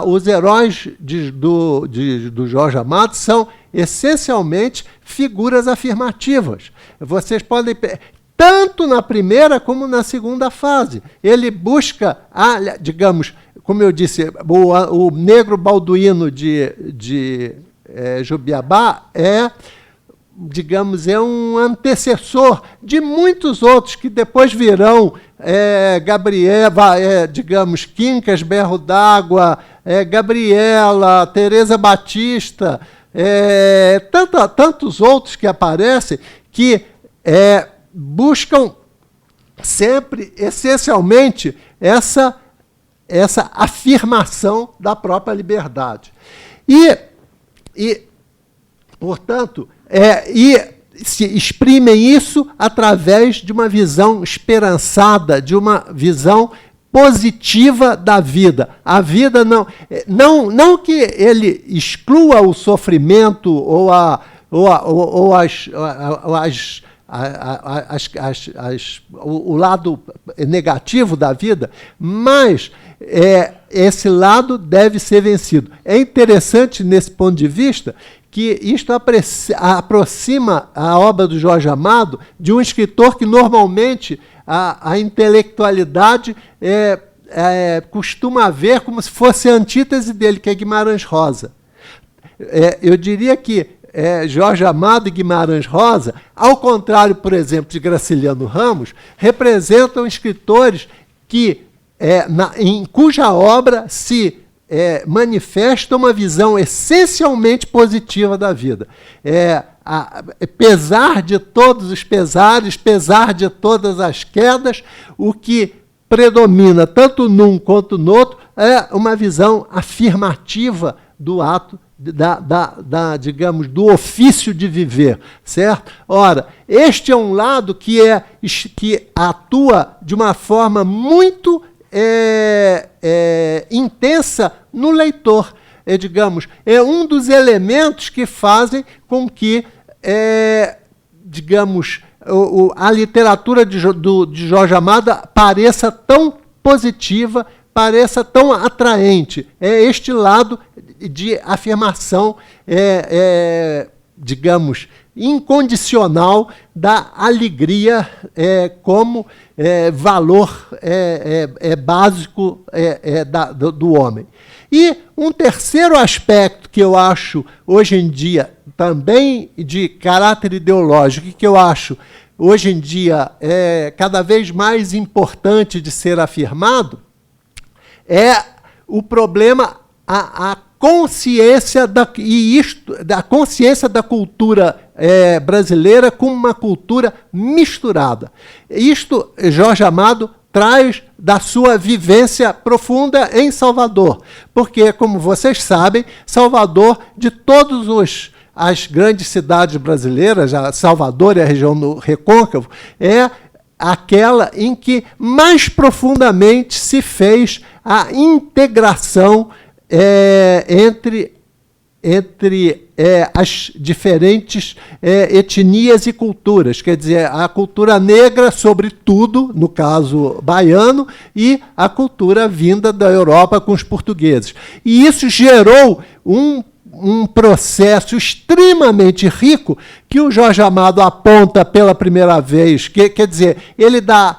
os heróis do Jorge Amado são essencialmente figuras afirmativas. Vocês podem, tanto na primeira como na segunda fase, ele busca, digamos, como eu disse, o negro balduíno de Jubiabá é digamos, é um antecessor de muitos outros que depois virão, digamos, Quincas, Berro d'Água, Gabriela, Teresa Batista, tantos outros que aparecem, que buscam sempre, essencialmente, essa afirmação da própria liberdade. E portanto, se exprimem isso através de uma visão esperançada, de uma visão positiva da vida. A vida não que ele exclua o sofrimento ou o lado negativo da vida, mas esse lado deve ser vencido. É interessante, nesse ponto de vista, que isto aproxima a obra do Jorge Amado de um escritor que, normalmente, a intelectualidade costuma ver como se fosse a antítese dele, que é Guimarães Rosa. Eu diria que Jorge Amado e Guimarães Rosa, ao contrário, por exemplo, de Graciliano Ramos, representam escritores que, em cuja obra se manifesta uma visão essencialmente positiva da vida. Pesar de todos os pesares, pesar de todas as quedas, o que predomina tanto num quanto no outro é uma visão afirmativa do ato, digamos, do ofício de viver, certo? Ora, este é um lado que atua de uma forma muito intensa no leitor. Digamos, é um dos elementos que fazem com que, digamos, a literatura de Jorge Amado pareça tão positiva, pareça tão atraente. É este lado de afirmação, digamos, incondicional da alegria como valor básico do homem. E um terceiro aspecto que eu acho, hoje em dia, também de caráter ideológico, que eu acho, hoje em dia, cada vez mais importante de ser afirmado, é o problema, a consciência da consciência da cultura brasileira como uma cultura misturada. Isto Jorge Amado traz da sua vivência profunda em Salvador, porque, como vocês sabem, Salvador, de todas as grandes cidades brasileiras, Salvador e a região do Recôncavo, é aquela em que mais profundamente se fez a integração entre as diferentes etnias e culturas, quer dizer, a cultura negra, sobretudo, no caso baiano, e a cultura vinda da Europa com os portugueses. E isso gerou um processo extremamente rico que o Jorge Amado aponta pela primeira vez, quer dizer, ele dá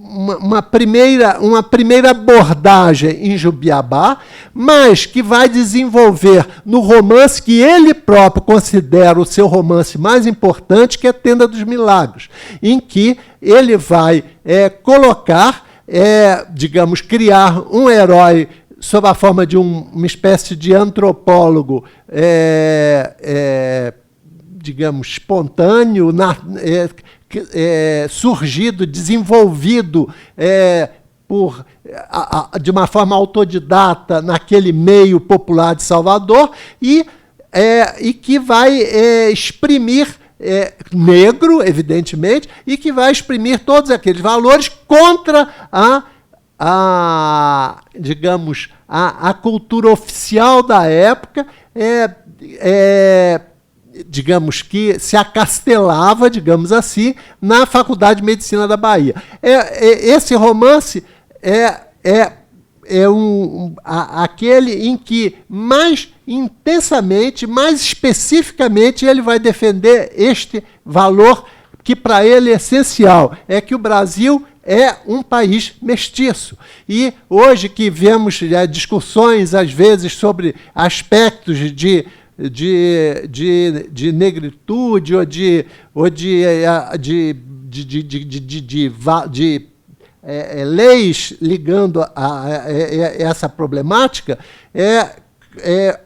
uma primeira abordagem em Jubiabá, mas que vai desenvolver no romance que ele próprio considera o seu romance mais importante, que é Tenda dos Milagres, em que ele vai colocar, digamos, criar um herói sob a forma de uma espécie de antropólogo, digamos, espontâneo, surgido, desenvolvido de uma forma autodidata naquele meio popular de Salvador e que vai exprimir, negro, evidentemente, e que vai exprimir todos aqueles valores contra digamos, a cultura oficial da época, digamos, que se acastelava, digamos assim, na Faculdade de Medicina da Bahia. Esse romance aquele em que mais intensamente, mais especificamente, ele vai defender este valor que para ele é essencial, é que o Brasil é um país mestiço. E hoje que vemos discussões, às vezes, sobre aspectos de de negritude ou de leis ligando a essa problemática,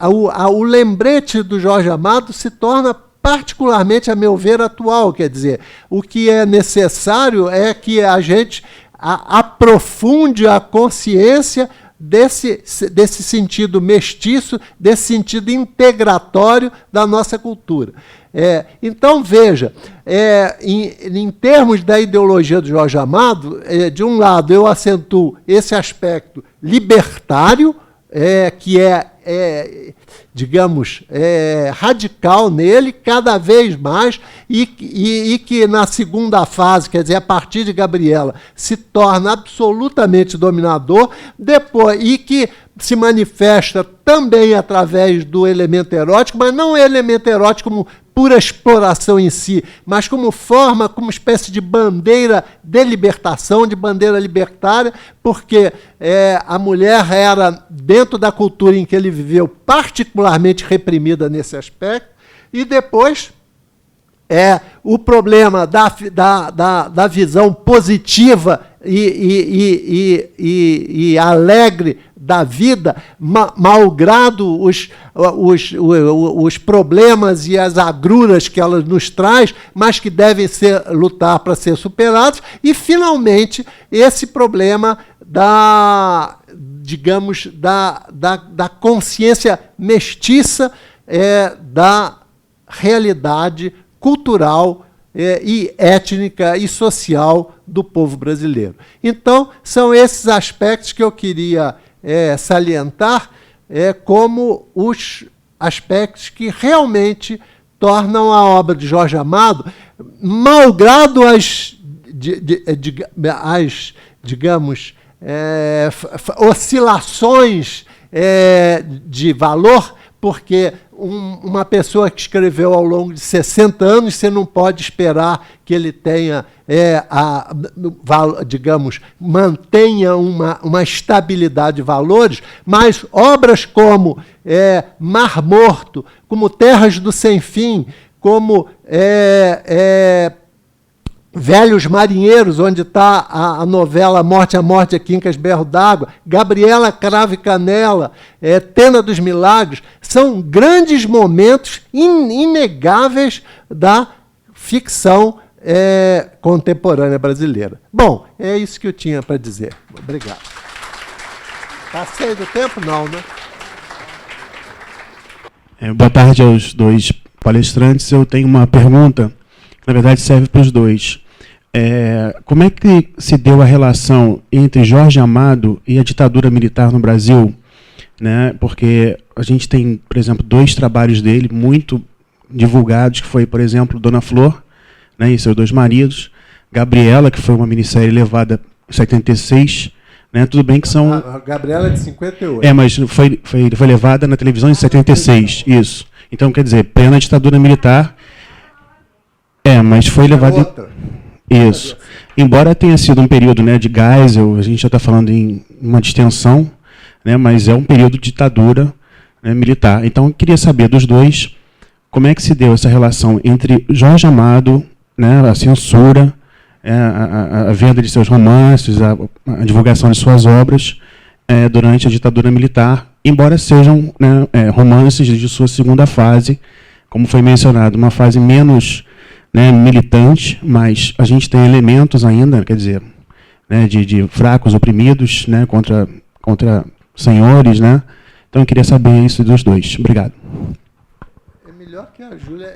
o lembrete do Jorge Amado se torna particularmente, a meu ver, atual. Quer dizer, o que é necessário é que a gente aprofunde a consciência desse sentido mestiço, desse sentido integratório da nossa cultura. Então, veja, em termos da ideologia do Jorge Amado, de um lado, eu acentuo esse aspecto libertário, que digamos, radical nele, cada vez mais, e que na segunda fase, quer dizer, a partir de Gabriela, se torna absolutamente dominador, depois, e que se manifesta também através do elemento erótico, mas não é elemento erótico como pura exploração em si, mas como forma, como espécie de bandeira de libertação, de bandeira libertária, porque a mulher era, dentro da cultura em que ele viveu, particularmente reprimida nesse aspecto, e depois o problema da visão positiva e alegre da vida, malgrado os problemas e as agruras que ela nos traz, mas que devem lutar para ser superados, e, finalmente, esse problema digamos, da consciência mestiça da realidade cultural e étnica e social do povo brasileiro. Então, são esses aspectos que eu queria salientar como os aspectos que realmente tornam a obra de Jorge Amado, malgrado digamos, oscilações de valor, porque uma pessoa que escreveu ao longo de 60 anos, você não pode esperar que ele tenha, digamos, mantenha uma estabilidade de valores, mas obras como Mar Morto, como Terras do Sem Fim, como Velhos Marinheiros, onde está a novela Morte a Morte a Quincas Berro d'Água, Gabriela Cravo e Canela, Tena dos Milagres, são grandes momentos inegáveis da ficção contemporânea brasileira. Bom, é isso que eu tinha para dizer. Obrigado. Passei do tempo? Não, né? Boa tarde aos dois palestrantes. Eu tenho uma pergunta, que na verdade serve para os dois. Como é que se deu a relação entre Jorge Amado e a ditadura militar no Brasil? Né? Porque a gente tem, por exemplo, 2 trabalhos dele muito divulgados, que foi, por exemplo, Dona Flor, né, e seus 2 maridos, Gabriela, que foi uma minissérie levada em 76, né? Tudo bem que são... A Gabriela é de 58. Mas foi levada na televisão em 76, isso. Então, quer dizer, plena ditadura militar, mas foi levada... Outra. Isso. Embora tenha sido um período, né, de Geisel, a gente já está falando em uma distensão, né, mas é um período de ditadura, né, militar. Então, eu queria saber dos dois como é que se deu essa relação entre Jorge Amado, né, a censura, a venda de seus romances, a divulgação de suas obras durante a ditadura militar, embora sejam, né, romances de sua segunda fase, como foi mencionado, uma fase menos, né, militante, mas a gente tem elementos ainda, quer dizer, né, de fracos oprimidos, né, contra senhores, né? Então eu queria saber isso dos dois. Obrigado. É melhor que a Júlia.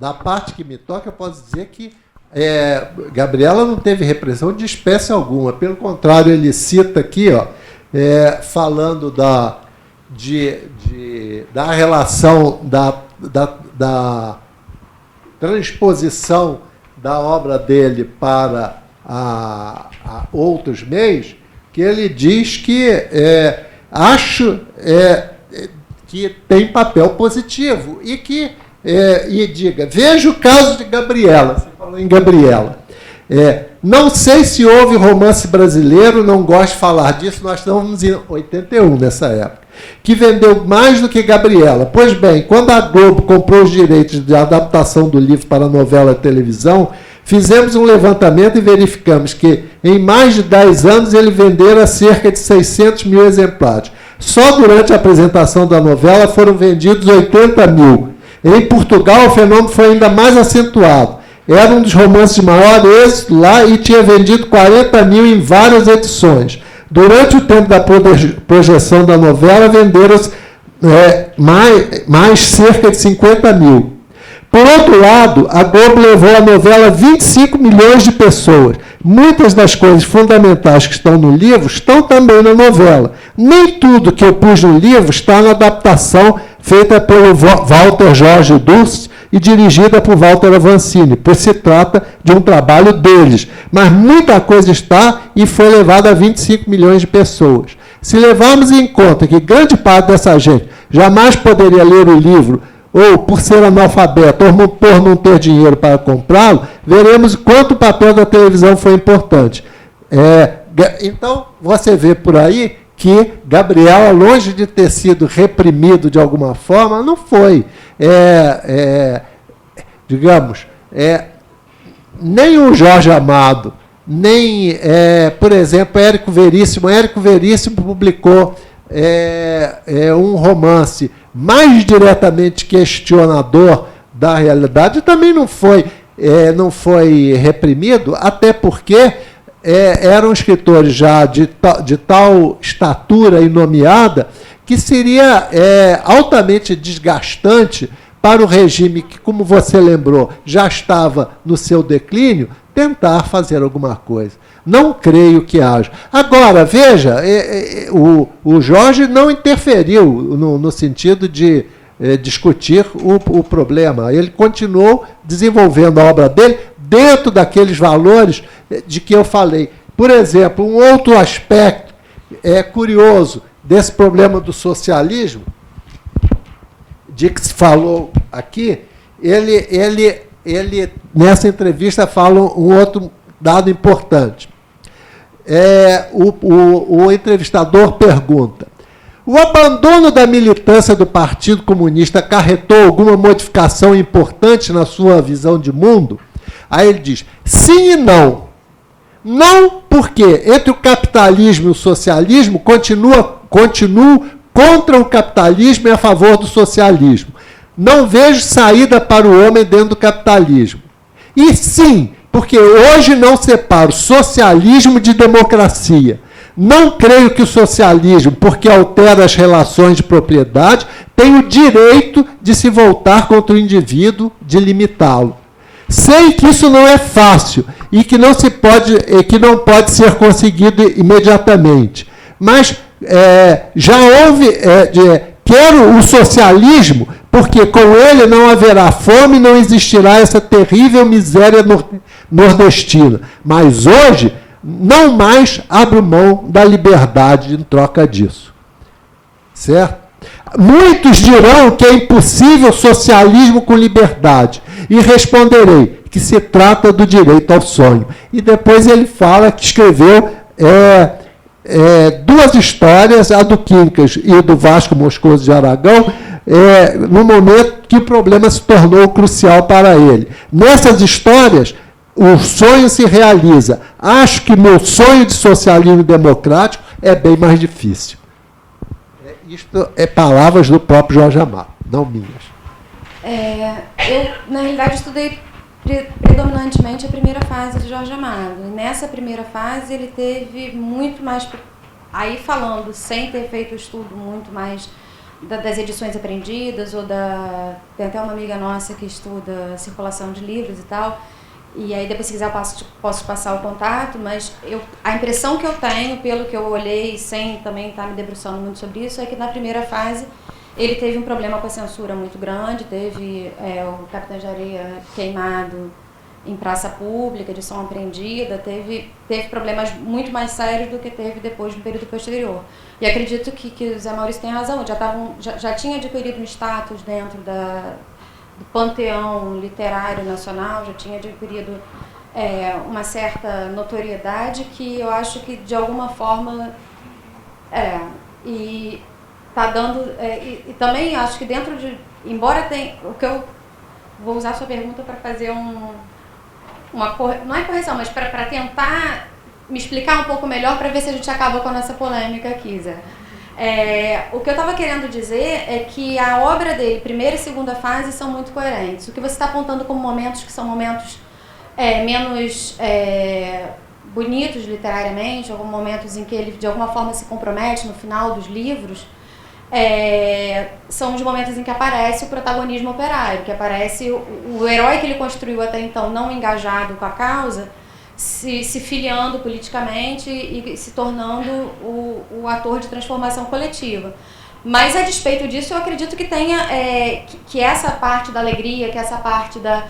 Da parte que me toca, eu posso dizer que Gabriela não teve repressão de espécie alguma. Pelo contrário, ele cita aqui, falando da relação da transposição da obra dele para outros meios, que ele diz que acho que tem papel positivo e que diga, veja o caso de Gabriela, você falou em Gabriela. Não sei se houve romance brasileiro, não gosto de falar disso, nós estamos em 81 nessa época. que vendeu mais do que Gabriela. Pois bem, quando a Globo comprou os direitos de adaptação do livro para a novela e televisão, fizemos um levantamento e verificamos que, em mais de 10 anos, ele vendera cerca de 600 mil exemplares. Só durante a apresentação da novela foram vendidos 80 mil. Em Portugal, o fenômeno foi ainda mais acentuado. Era um dos romances de maior êxito lá e tinha vendido 40 mil em várias edições. Durante o tempo da projeção da novela, venderam-se mais cerca de 50 mil. Por outro lado, a Globo levou a novela a 25 milhões de pessoas. Muitas das coisas fundamentais que estão no livro estão também na novela. Nem tudo que eu pus no livro está na adaptação feita pelo Walter Jorge Dulce e dirigida por Walter Avancini, pois se trata de um trabalho deles. Mas muita coisa está e foi levada a 25 milhões de pessoas. Se levarmos em conta que grande parte dessa gente jamais poderia ler o livro, ou por ser analfabeto, ou por não ter dinheiro para comprá-lo, veremos quanto o papel da televisão foi importante. Então, você vê por aí que Gabriela, longe de ter sido reprimido de alguma forma, não foi. Digamos, nem o Jorge Amado, nem, por exemplo, Érico Veríssimo. Érico Veríssimo publicou um romance mais diretamente questionador da realidade, também não foi reprimido, até porque eram escritores já de tal estatura e nomeada que seria altamente desgastante para o regime que, como você lembrou, já estava no seu declínio, tentar fazer alguma coisa. Não creio que haja. Agora, veja, o Jorge não interferiu no sentido de discutir o problema. Ele continuou desenvolvendo a obra dele dentro daqueles valores de que eu falei. Por exemplo, um outro aspecto curioso desse problema do socialismo, de que se falou aqui, ele nessa entrevista fala um outro dado importante. O entrevistador pergunta: o abandono da militância do Partido Comunista acarretou alguma modificação importante na sua visão de mundo? Aí ele diz: sim e não. Não, porque entre o capitalismo e o socialismo continuo contra o capitalismo e a favor do socialismo. Não vejo saída para o homem dentro do capitalismo. E sim, porque hoje não separo socialismo de democracia. Não creio que o socialismo, porque altera as relações de propriedade, tem o direito de se voltar contra o indivíduo, de limitá-lo. Sei que isso não é fácil e que não pode ser conseguido imediatamente. Mas já houve... quero o socialismo, porque com ele não haverá fome, não existirá essa terrível miséria nordestina. Mas hoje, não mais abro mão da liberdade em troca disso. Certo? Muitos dirão que é impossível socialismo com liberdade. E responderei que se trata do direito ao sonho. E depois ele fala que escreveu duas histórias, a do Quincas e do Vasco Moscoso de Aragão, no momento que o problema se tornou crucial para ele. Nessas histórias, o sonho se realiza. Acho que meu sonho de socialismo democrático é bem mais difícil. Isto é palavras do próprio Jorge Amado, não minhas. Eu, na realidade, estudei predominantemente a primeira fase de Jorge Amado. Nessa primeira fase, ele teve muito mais... Aí falando, sem ter feito o estudo muito mais das edições aprendidas, tem até uma amiga nossa que estuda circulação de livros e tal, e aí depois, se quiser, eu posso passar o contato, mas a impressão que eu tenho, pelo que eu olhei, sem também estar me debruçando muito sobre isso, é que na primeira fase ele teve um problema com a censura muito grande, teve o Capitão de Areia queimado em praça pública, edição apreendida, teve problemas muito mais sérios do que teve depois no período posterior. E acredito que o Zé Maurício tem razão, já tinha adquirido um status dentro do panteão literário nacional, já tinha adquirido uma certa notoriedade que eu acho que, de alguma forma, tá dando... e também acho que dentro de... Embora tenha... O que eu vou usar a sua pergunta para fazer não é correção, mas para tentar me explicar um pouco melhor para ver se a gente acaba com a nossa polêmica aqui, Zé. O que eu estava querendo dizer é que a obra dele, primeira e segunda fase, são muito coerentes. O que você está apontando como momentos que são momentos menos bonitos literariamente, alguns momentos em que ele de alguma forma se compromete no final dos livros, são os momentos em que aparece o protagonismo operário, que aparece o herói que ele construiu até então não engajado com a causa, se filiando politicamente e se tornando o ator de transformação coletiva. Mas, a despeito disso, eu acredito que tenha que essa parte da alegria, que essa parte da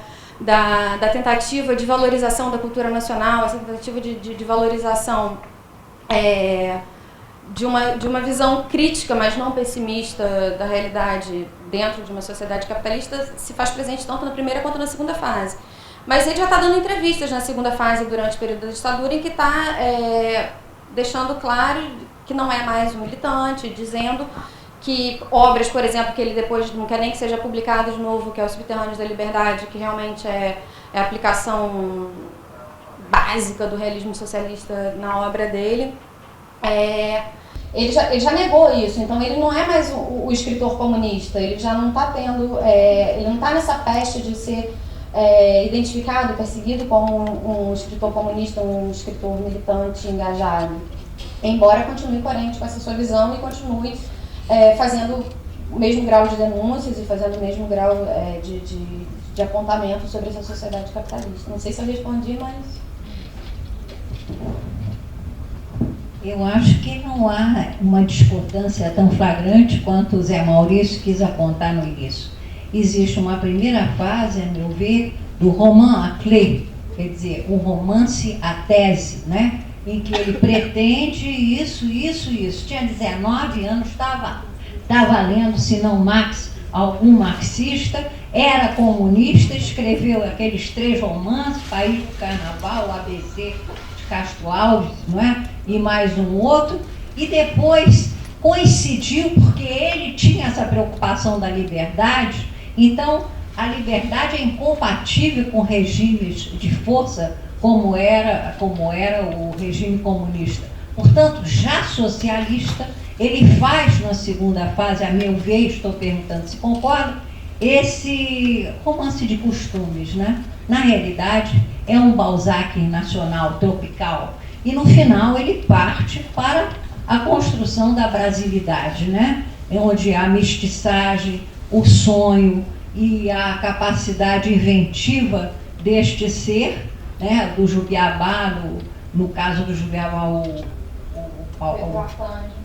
tentativa de valorização da cultura nacional, essa tentativa de valorização de uma visão crítica, mas não pessimista da realidade dentro de uma sociedade capitalista, se faz presente tanto na primeira quanto na segunda fase. Mas ele já está dando entrevistas na segunda fase, durante o período da ditadura, em que está deixando claro que não é mais um militante, dizendo que obras, por exemplo, que ele depois não quer nem que seja publicado de novo, que é o Subterrâneos da Liberdade, que realmente é a aplicação básica do realismo socialista na obra dele, ele já negou isso. Então ele não é mais o escritor comunista, ele já não está tendo, ele não está nessa peste de ser identificado, perseguido como um escritor comunista, um escritor militante, engajado, embora continue coerente com essa sua visão e continue fazendo o mesmo grau de denúncias e fazendo o mesmo grau de apontamento sobre essa sociedade capitalista. Não sei se eu respondi, mas... Eu acho que não há uma discordância tão flagrante quanto o Zé Maurício quis apontar no início. Existe uma primeira fase, a meu ver, do roman à clé, quer dizer, o romance à tese, né? Em que ele pretende isso. Tinha 19 anos, estava lendo, se não Marx, algum marxista, era comunista, escreveu aqueles 3 romances, País do Carnaval, o ABC de Castro Alves, não é? E mais um outro, e depois coincidiu, porque ele tinha essa preocupação da liberdade. Então, a liberdade é incompatível com regimes de força, como era o regime comunista. Portanto, já socialista, ele faz na segunda fase, a meu ver, estou perguntando se concorda, esse romance de costumes, né? Na realidade, é um Balzac nacional, tropical. E no final ele parte para a construção da brasilidade, né? Onde há mestiçagem, o sonho e a capacidade inventiva deste ser, né, do Jubiabá, no caso do Jubiabá, o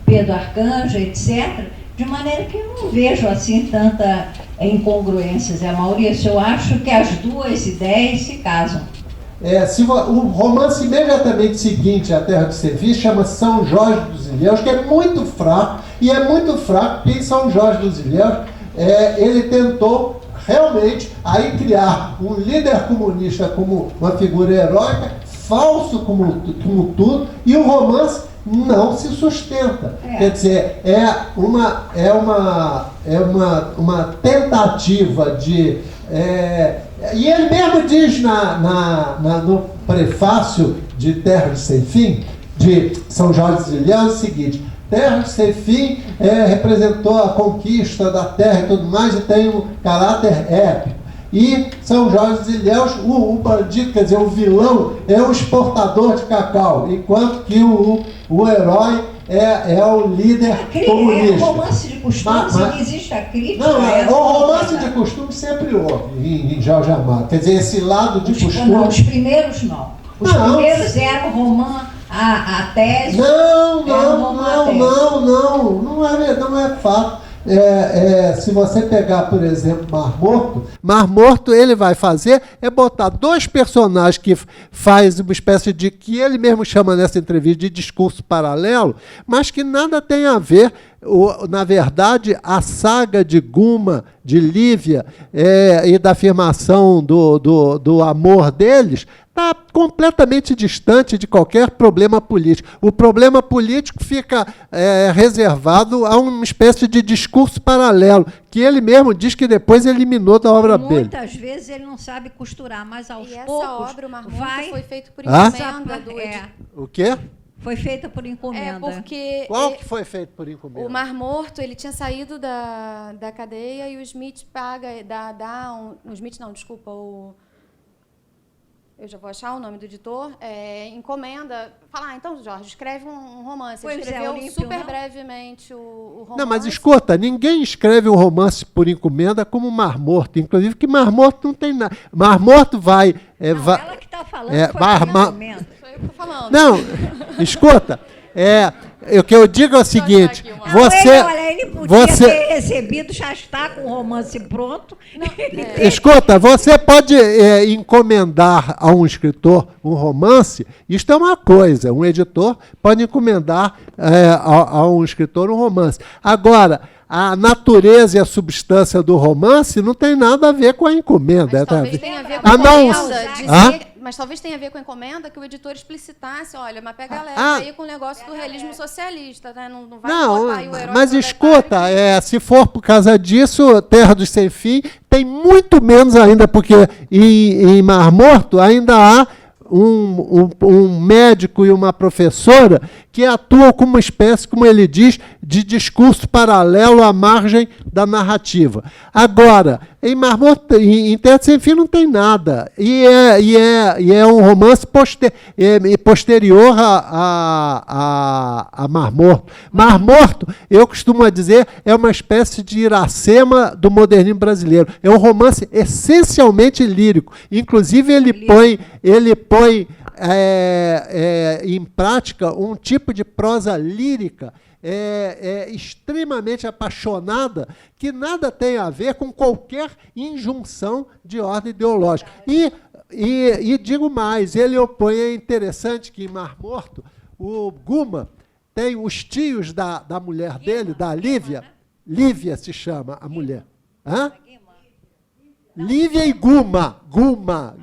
Pedro Arcanjo, etc., de maneira que eu não vejo assim tanta incongruência, Zé Maurício. Eu acho que as duas ideias se casam. O romance imediatamente seguinte à Terra do Serviço chama São Jorge dos Ilhéus, que é muito fraco, e é muito fraco porque em São Jorge dos Ilhéus ele tentou realmente aí criar um líder comunista como uma figura heróica, falso como tudo, e o romance não se sustenta. Quer dizer, uma tentativa de... e ele mesmo diz no prefácio de Terra de Sem Fim, de São Jorge dos Ilhéus, o seguinte: Terra de Sem Fim representou a conquista da terra e tudo mais, e tem um caráter épico. E São Jorge dos Ilhéus, o bandido, quer dizer, o vilão, é o exportador de cacau, enquanto que o herói é o líder comunista. O romance de costumes, não existe a crítica. Não, o romance de costumes sempre houve em Jorge Amado. Quer dizer, esse lado de costumes... Não, os primeiros não. Os primeiros eram o romance, a tese... Não é fato. Se você pegar, por exemplo, Mar Morto, ele vai fazer botar 2 personagens que faz uma espécie de, que ele mesmo chama nessa entrevista de discurso paralelo, mas que nada tem a ver. Na verdade, a saga de Guma, de Lívia, e da afirmação do amor deles, está completamente distante de qualquer problema político. O problema político fica reservado a uma espécie de discurso paralelo, que ele mesmo diz que depois eliminou da obra dele. Muitas vezes ele não sabe costurar, mas aos E essa poucos obra, o Mar Morto, vai... foi feito por Hã? encomenda do O quê? Foi feita por encomenda. porque Qual que foi feito por encomenda? o Mar Morto, ele tinha saído da cadeia e o Smith paga, o Smith não, desculpa, eu já vou achar o nome do editor, encomenda, fala, então, Jorge, escreve um romance. Ele escreveu super brevemente o romance. Não, mas escuta, ninguém escreve um romance por encomenda como Mar Morto, inclusive que Mar Morto não tem nada. Mar Morto vai... ela que está falando foi por encomenda. Sou eu que estou falando. Não, escuta, o que eu digo é o seguinte, Ele podia ter recebido, já está com o romance pronto. Escuta, você pode encomendar a um escritor um romance, isto é uma coisa, um editor pode encomendar a um escritor um romance. Agora, a natureza e a substância do romance não tem nada a ver com a encomenda. Mas talvez tenha a ver com a encomenda, mas talvez tenha a ver com a encomenda que o editor explicitasse, olha, mas pega leve aí com o negócio do realismo socialista, né? Não vai botar aí o herói mas proletário escuta, se for por causa disso, Terra dos Sem Fim tem muito menos ainda, porque em Mar Morto ainda há um médico e uma professora que atuam como uma espécie, como ele diz, de discurso paralelo à margem da narrativa. Agora, em Mar Morto, em Terra Sem Fim não tem nada. E é um romance posterior a Mar Morto. Mar Morto, eu costumo dizer, é uma espécie de Iracema do modernismo brasileiro. É um romance essencialmente lírico. Inclusive, ele põe em prática um tipo de prosa lírica extremamente apaixonada, que nada tem a ver com qualquer injunção de ordem ideológica. E digo mais, ele opõe, é interessante que em Mar Morto, o Guma tem os tios da mulher dele, da Lívia. Lívia se chama a mulher. Hã? Lívia e Guma. Guma.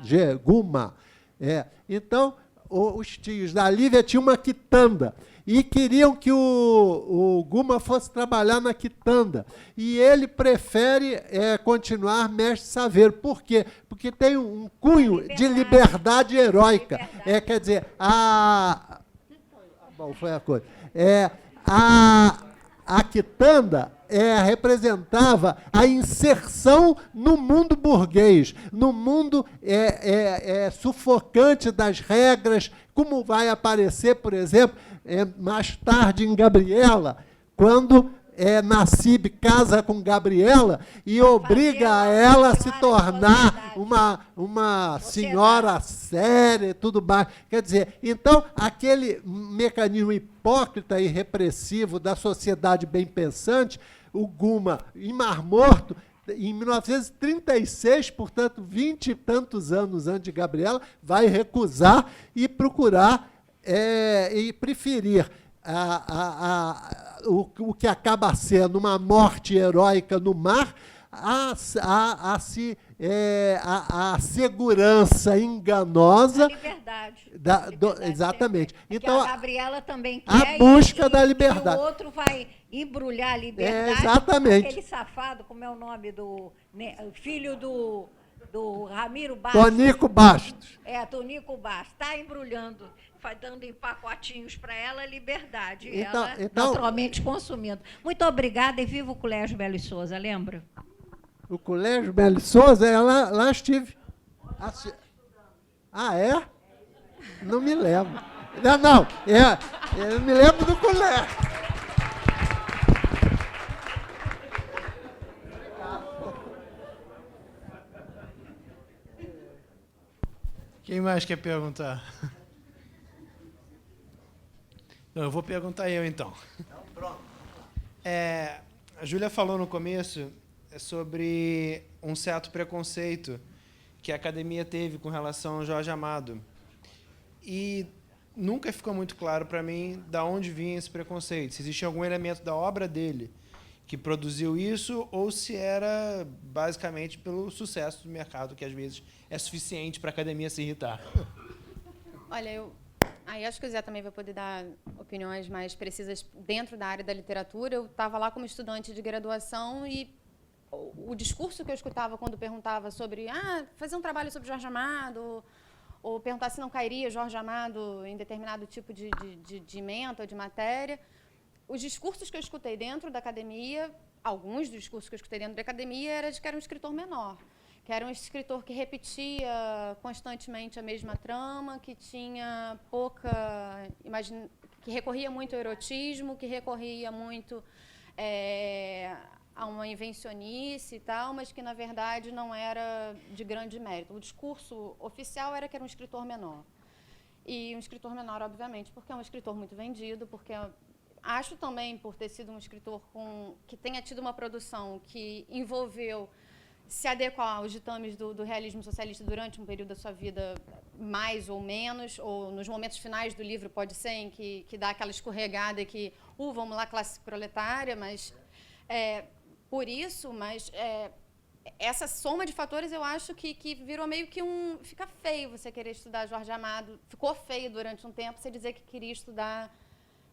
Então, os tios da Lívia tinham uma quitanda e queriam que o Guma fosse trabalhar na quitanda. E ele prefere continuar mestre saveiro. Por quê? Porque tem um cunho de liberdade heróica. Quer dizer, bom, foi a coisa. A quitanda representava a inserção no mundo burguês, no mundo sufocante das regras, como vai aparecer, por exemplo, mais tarde em Gabriela, quando Nassib casa com Gabriela e obriga ela a se tornar uma senhora séria e tudo mais. Quer dizer, então, aquele mecanismo hipócrita e repressivo da sociedade bem-pensante, o Guma, em Mar Morto, em 1936, portanto, 20 e tantos anos antes de Gabriela, vai recusar e procurar e preferir o que acaba sendo uma morte heróica no mar, a segurança enganosa. A liberdade. Exatamente. Então, a Gabriela também quer. A busca da liberdade. E o outro vai embrulhar a liberdade. Exatamente. Aquele safado, como é o nome do filho do Ramiro Bastos. Tonico Bastos. Tonico Bastos. Está embrulhando, dando em pacotinhos para ela a liberdade. Então, ela naturalmente consumindo. Muito obrigada e viva o Colégio Belo e Souza, lembra? O Colégio Belo e Souza, lá estive. É? Não me lembro. Não, eu me lembro do colégio. Quem mais quer perguntar? Não, eu vou perguntar então. Pronto. A Júlia falou no começo sobre um certo preconceito que a academia teve com relação ao Jorge Amado. E nunca ficou muito claro para mim de onde vinha esse preconceito, se existia algum elemento da obra dele que produziu isso, ou se era basicamente pelo sucesso do mercado, que às vezes é suficiente para a academia se irritar. Olha, aí acho que o Zé também vai poder dar opiniões mais precisas dentro da área da literatura. Eu estava lá como estudante de graduação e o discurso que eu escutava quando perguntava sobre fazer um trabalho sobre Jorge Amado, ou perguntar se não cairia Jorge Amado em determinado tipo de ementa ou de matéria, os discursos que eu escutei dentro da academia, alguns dos discursos que eu escutei dentro da academia, era de que era um escritor menor, que era um escritor que repetia constantemente a mesma trama, que tinha que recorria muito ao erotismo, que recorria muito a uma invencionice e tal, mas que, na verdade, não era de grande mérito. O discurso oficial era que era um escritor menor. E um escritor menor, obviamente, porque é um escritor muito vendido, porque acho também, por ter sido um escritor que tenha tido uma produção que envolveu se adequar aos ditames do realismo socialista durante um período da sua vida, mais ou menos, ou nos momentos finais do livro, pode ser, em que dá aquela escorregada que, vamos lá, classe proletária, mas... por isso, mas essa soma de fatores, eu acho que virou meio que fica feio você querer estudar Jorge Amado. Ficou feio durante um tempo você dizer que queria estudar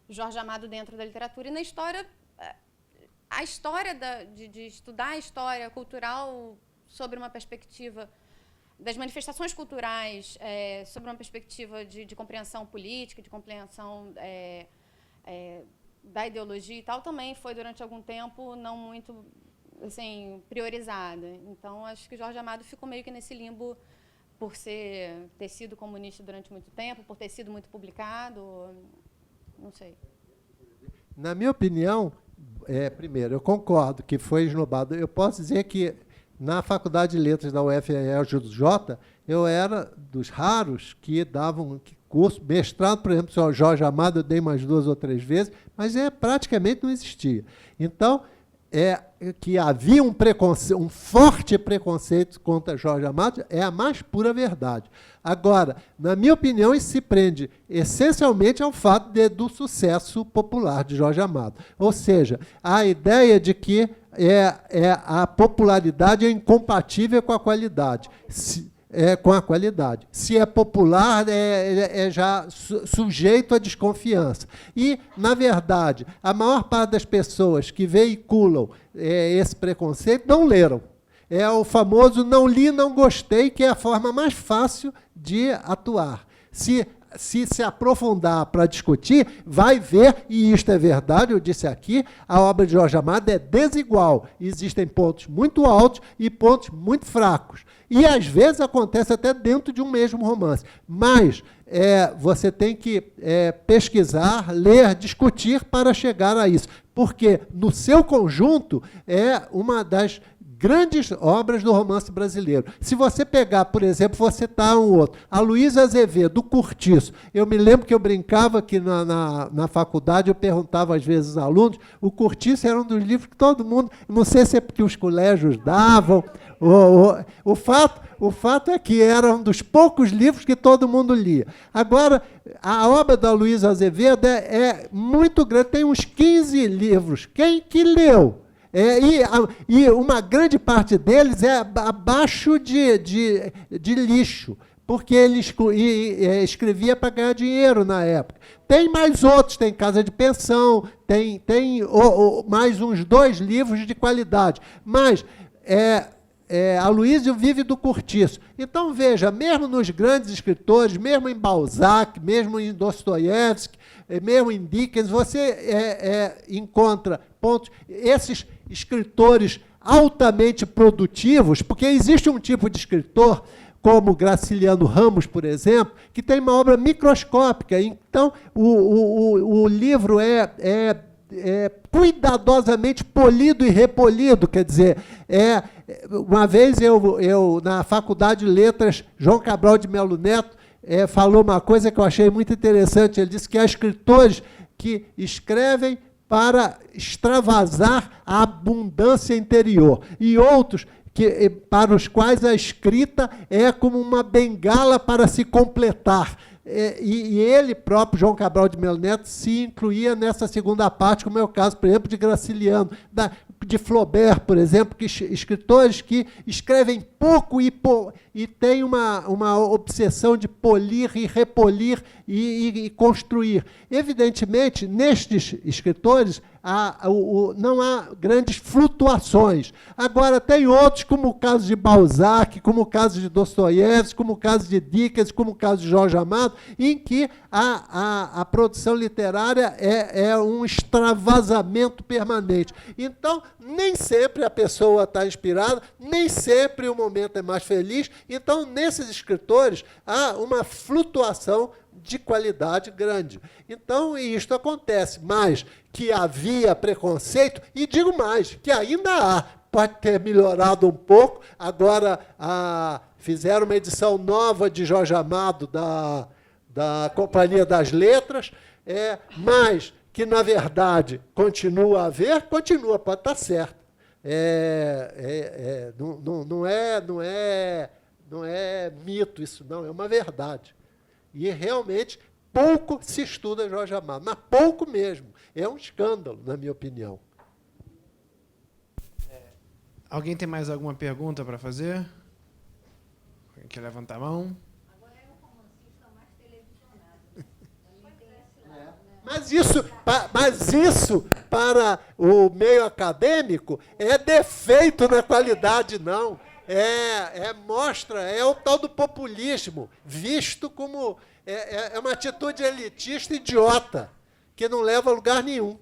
Jorge Amado dentro da literatura. E na história, a história de estudar a história cultural sobre uma perspectiva das manifestações culturais, sobre uma perspectiva de compreensão política, de compreensão da ideologia e tal, também foi, durante algum tempo, não muito assim, priorizada. Então, acho que Jorge Amado ficou meio que nesse limbo por ter sido comunista durante muito tempo, por ter sido muito publicado, não sei. Na minha opinião, primeiro, eu concordo que foi esnobado. Eu posso dizer que, na Faculdade de Letras da UFRJ, eu era dos raros que davam curso, mestrado, por exemplo, o Jorge Amado, eu dei mais 2 ou 3 vezes, mas praticamente não existia. Então, que havia um forte preconceito contra Jorge Amado, é a mais pura verdade. Agora, na minha opinião, isso se prende essencialmente ao fato do sucesso popular de Jorge Amado. Ou seja, a ideia de que a popularidade é incompatível com a qualidade. Com a qualidade. Se é popular, já sujeito à desconfiança. E, na verdade, a maior parte das pessoas que veiculam esse preconceito não leram. É o famoso não li, não gostei, que é a forma mais fácil de atuar. Se aprofundar para discutir, vai ver, e isto é verdade, eu disse aqui, a obra de Jorge Amado é desigual. Existem pontos muito altos e pontos muito fracos. E, às vezes, acontece até dentro de um mesmo romance. Mas você tem que pesquisar, ler, discutir para chegar a isso. Porque, no seu conjunto, é uma das grandes obras do romance brasileiro. Se você pegar, por exemplo, vou citar um outro, a Luísa Azevedo, do Cortiço. Eu me lembro que eu brincava que na faculdade, eu perguntava às vezes aos alunos, o Cortiço era um dos livros que todo mundo, não sei se é porque os colégios davam, o fato é que era um dos poucos livros que todo mundo lia. Agora, a obra da Luísa Azevedo é muito grande, tem uns 15 livros. Quem que leu? E uma grande parte deles é abaixo de lixo, porque ele escrevia para ganhar dinheiro na época. Tem mais outros, tem Casa de Pensão, tem mais uns 2 livros de qualidade. Mas a Luísa vive do Cortiço. Então, veja, mesmo nos grandes escritores, mesmo em Balzac, mesmo em Dostoiévski, mesmo em Dickens, você encontra pontos. Esses escritores altamente produtivos, porque existe um tipo de escritor, como Graciliano Ramos, por exemplo, que tem uma obra microscópica. Então, o livro é cuidadosamente polido e repolido, quer dizer, uma vez eu na Faculdade de Letras, João Cabral de Melo Neto falou uma coisa que eu achei muito interessante. Ele disse que há escritores que escrevem para extravasar a abundância interior, e outros para os quais a escrita é como uma bengala para se completar. E ele próprio, João Cabral de Melo Neto, se incluía nessa segunda parte, como é o caso, por exemplo, de Graciliano, de Flaubert, por exemplo, escritores que escrevem pouco e tem uma obsessão de polir e repolir e construir. Evidentemente, nestes escritores, não há grandes flutuações. Agora, tem outros, como o caso de Balzac, como o caso de Dostoiévski, como o caso de Dickens, como o caso de Jorge Amado, em que a produção literária é um extravasamento permanente. Então, nem sempre a pessoa está inspirada, nem sempre o momento é mais feliz. Então, nesses escritores, há uma flutuação de qualidade grande. Então, isto acontece, mas que havia preconceito, e digo mais, que ainda há, pode ter melhorado um pouco, agora fizeram uma edição nova de Jorge Amado, da Companhia das Letras, mas que, na verdade, continua a haver, continua, pode estar certo. Não é mito isso, não, é uma verdade. E, realmente, pouco se estuda Jorge Amado, mas pouco mesmo. É um escândalo, na minha opinião. Alguém tem mais alguma pergunta para fazer? Alguém quer levantar a mão? Agora é um romancista mais televisionado. Mas isso, para o meio acadêmico, é defeito na qualidade, não. Mostra, é o tal do populismo, visto como uma atitude elitista idiota, que não leva a lugar nenhum.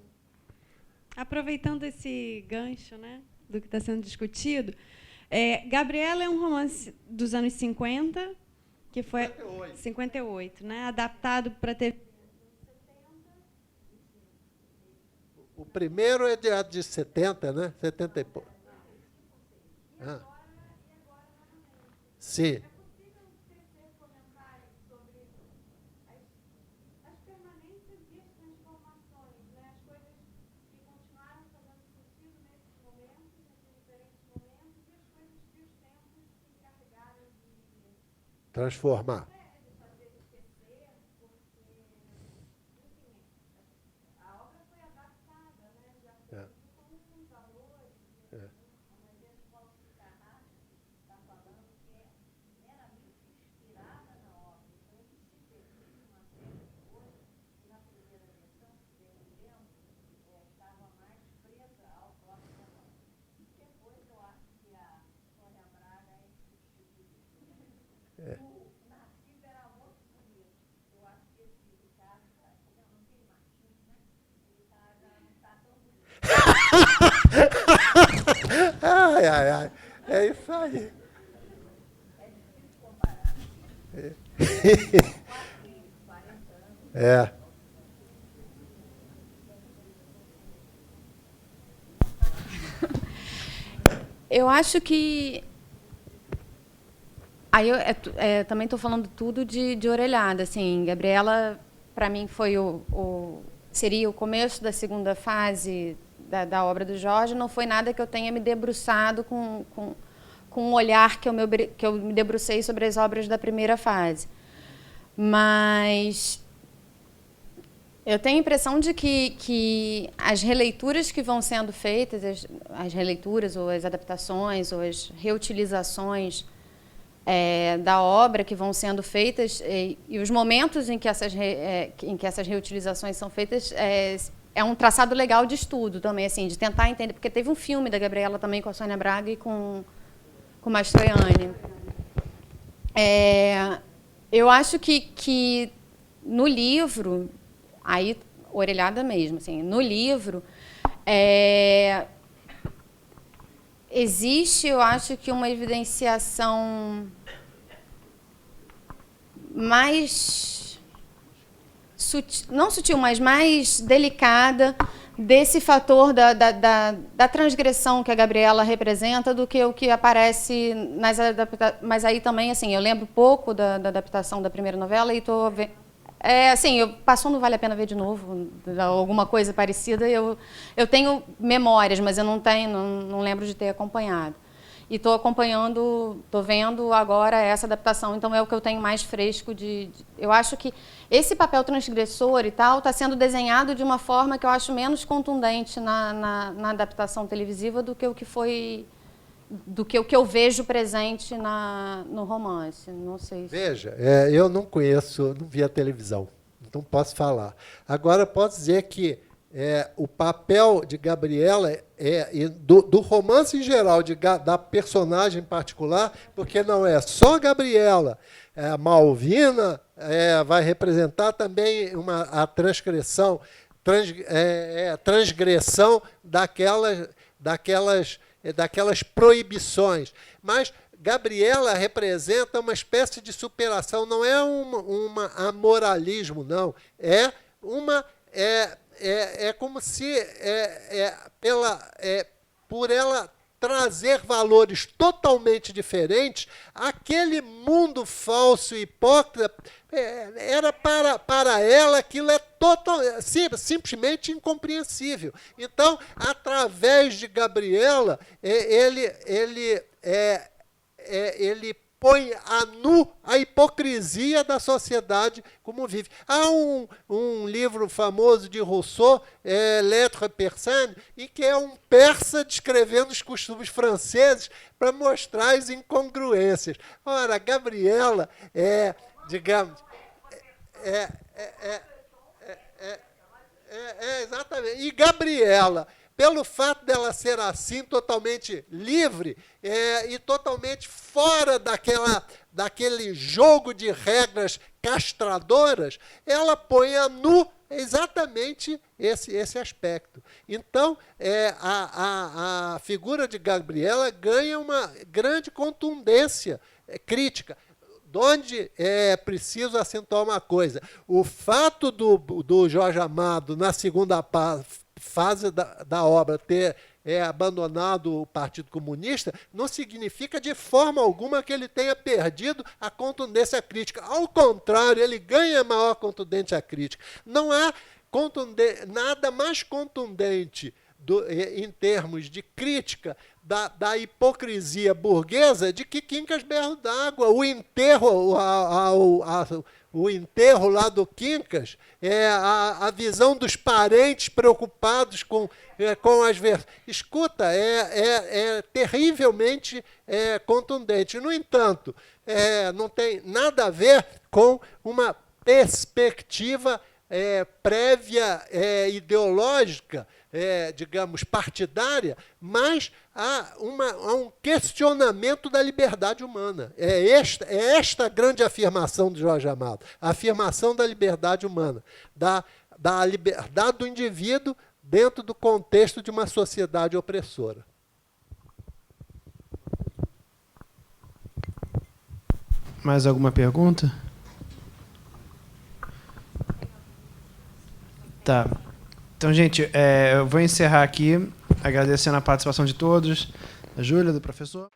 Aproveitando esse gancho, né, do que está sendo discutido, Gabriela é um romance dos anos 50, que foi 58, né, adaptado para TV. O primeiro é de 70, né? 70 e pouco. Sim. Transformar. Ai. É isso aí. Eu acho que... Aí eu também estou falando tudo de orelhada. Assim, Gabriela, para mim, seria o começo da segunda fase da obra do Jorge. Não foi nada que eu tenha me debruçado com um olhar que eu me debrucei sobre as obras da primeira fase. Mas eu tenho a impressão de que as releituras que vão sendo feitas, as releituras ou as adaptações ou as reutilizações da obra que vão sendo feitas e os momentos em que essas reutilizações são feitas é um traçado legal de estudo também, assim, de tentar entender, porque teve um filme da Gabriela também com a Sônia Braga e com Mastroianni. Eu acho que no livro, aí orelhada mesmo, assim, no livro existe, eu acho que uma evidenciação mais sutil, não sutil, mas mais delicada desse fator da transgressão que a Gabriela representa do que o que aparece nas adaptações. Mas aí também, assim, eu lembro pouco da adaptação da primeira novela e estou vendo. Assim, passou no Vale a Pena Ver de novo, alguma coisa parecida. Eu tenho memórias, mas eu não lembro de ter acompanhado. E estou acompanhando, estou vendo agora essa adaptação, então é o que eu tenho mais fresco eu acho que esse papel transgressor e tal está sendo desenhado de uma forma que eu acho menos contundente na adaptação televisiva do que o que foi do que o que eu vejo presente no romance. Não sei. Veja, eu não conheço, não vi a televisão, não posso falar. Agora, posso dizer que o papel de Gabriela, do romance em geral, da personagem particular, porque não é só Gabriela, a Malvina vai representar também a transgressão daquelas proibições. Mas Gabriela representa uma espécie de superação, não é um amoralismo, não. É como se, por ela trazer valores totalmente diferentes, aquele mundo falso e hipócrita, era para ela aquilo simplesmente incompreensível. Então, através de Gabriela, ele põe a nu a hipocrisia da sociedade como vive. Há um livro famoso de Rousseau, Lettres persanes, em que é um persa descrevendo os costumes franceses para mostrar as incongruências. Ora, Gabriela digamos, exatamente. E Gabriela, pelo fato dela ser assim, totalmente livre e totalmente fora daquele jogo de regras castradoras, ela põe a nu exatamente esse aspecto. Então, a figura de Gabriela ganha uma grande contundência crítica, onde é preciso acentuar uma coisa. O fato do Jorge Amado, na segunda fase da obra, ter abandonado o Partido Comunista, não significa de forma alguma que ele tenha perdido a contundência crítica. Ao contrário, ele ganha maior contundência crítica. Não há nada mais contundente em termos de crítica da hipocrisia burguesa de que Quincas Berro d'Água. O enterro lá do Quincas, a visão dos parentes preocupados com as versões. Escuta, é terrivelmente contundente. No entanto, não tem nada a ver com uma perspectiva prévia ideológica, digamos, partidária, mas há um questionamento da liberdade humana. É esta grande afirmação de Jorge Amado, a afirmação da liberdade humana, da liberdade do indivíduo dentro do contexto de uma sociedade opressora. Mais alguma pergunta? Tá. Então, gente, eu vou encerrar aqui, agradecendo a participação de todos, da Júlia, do professor.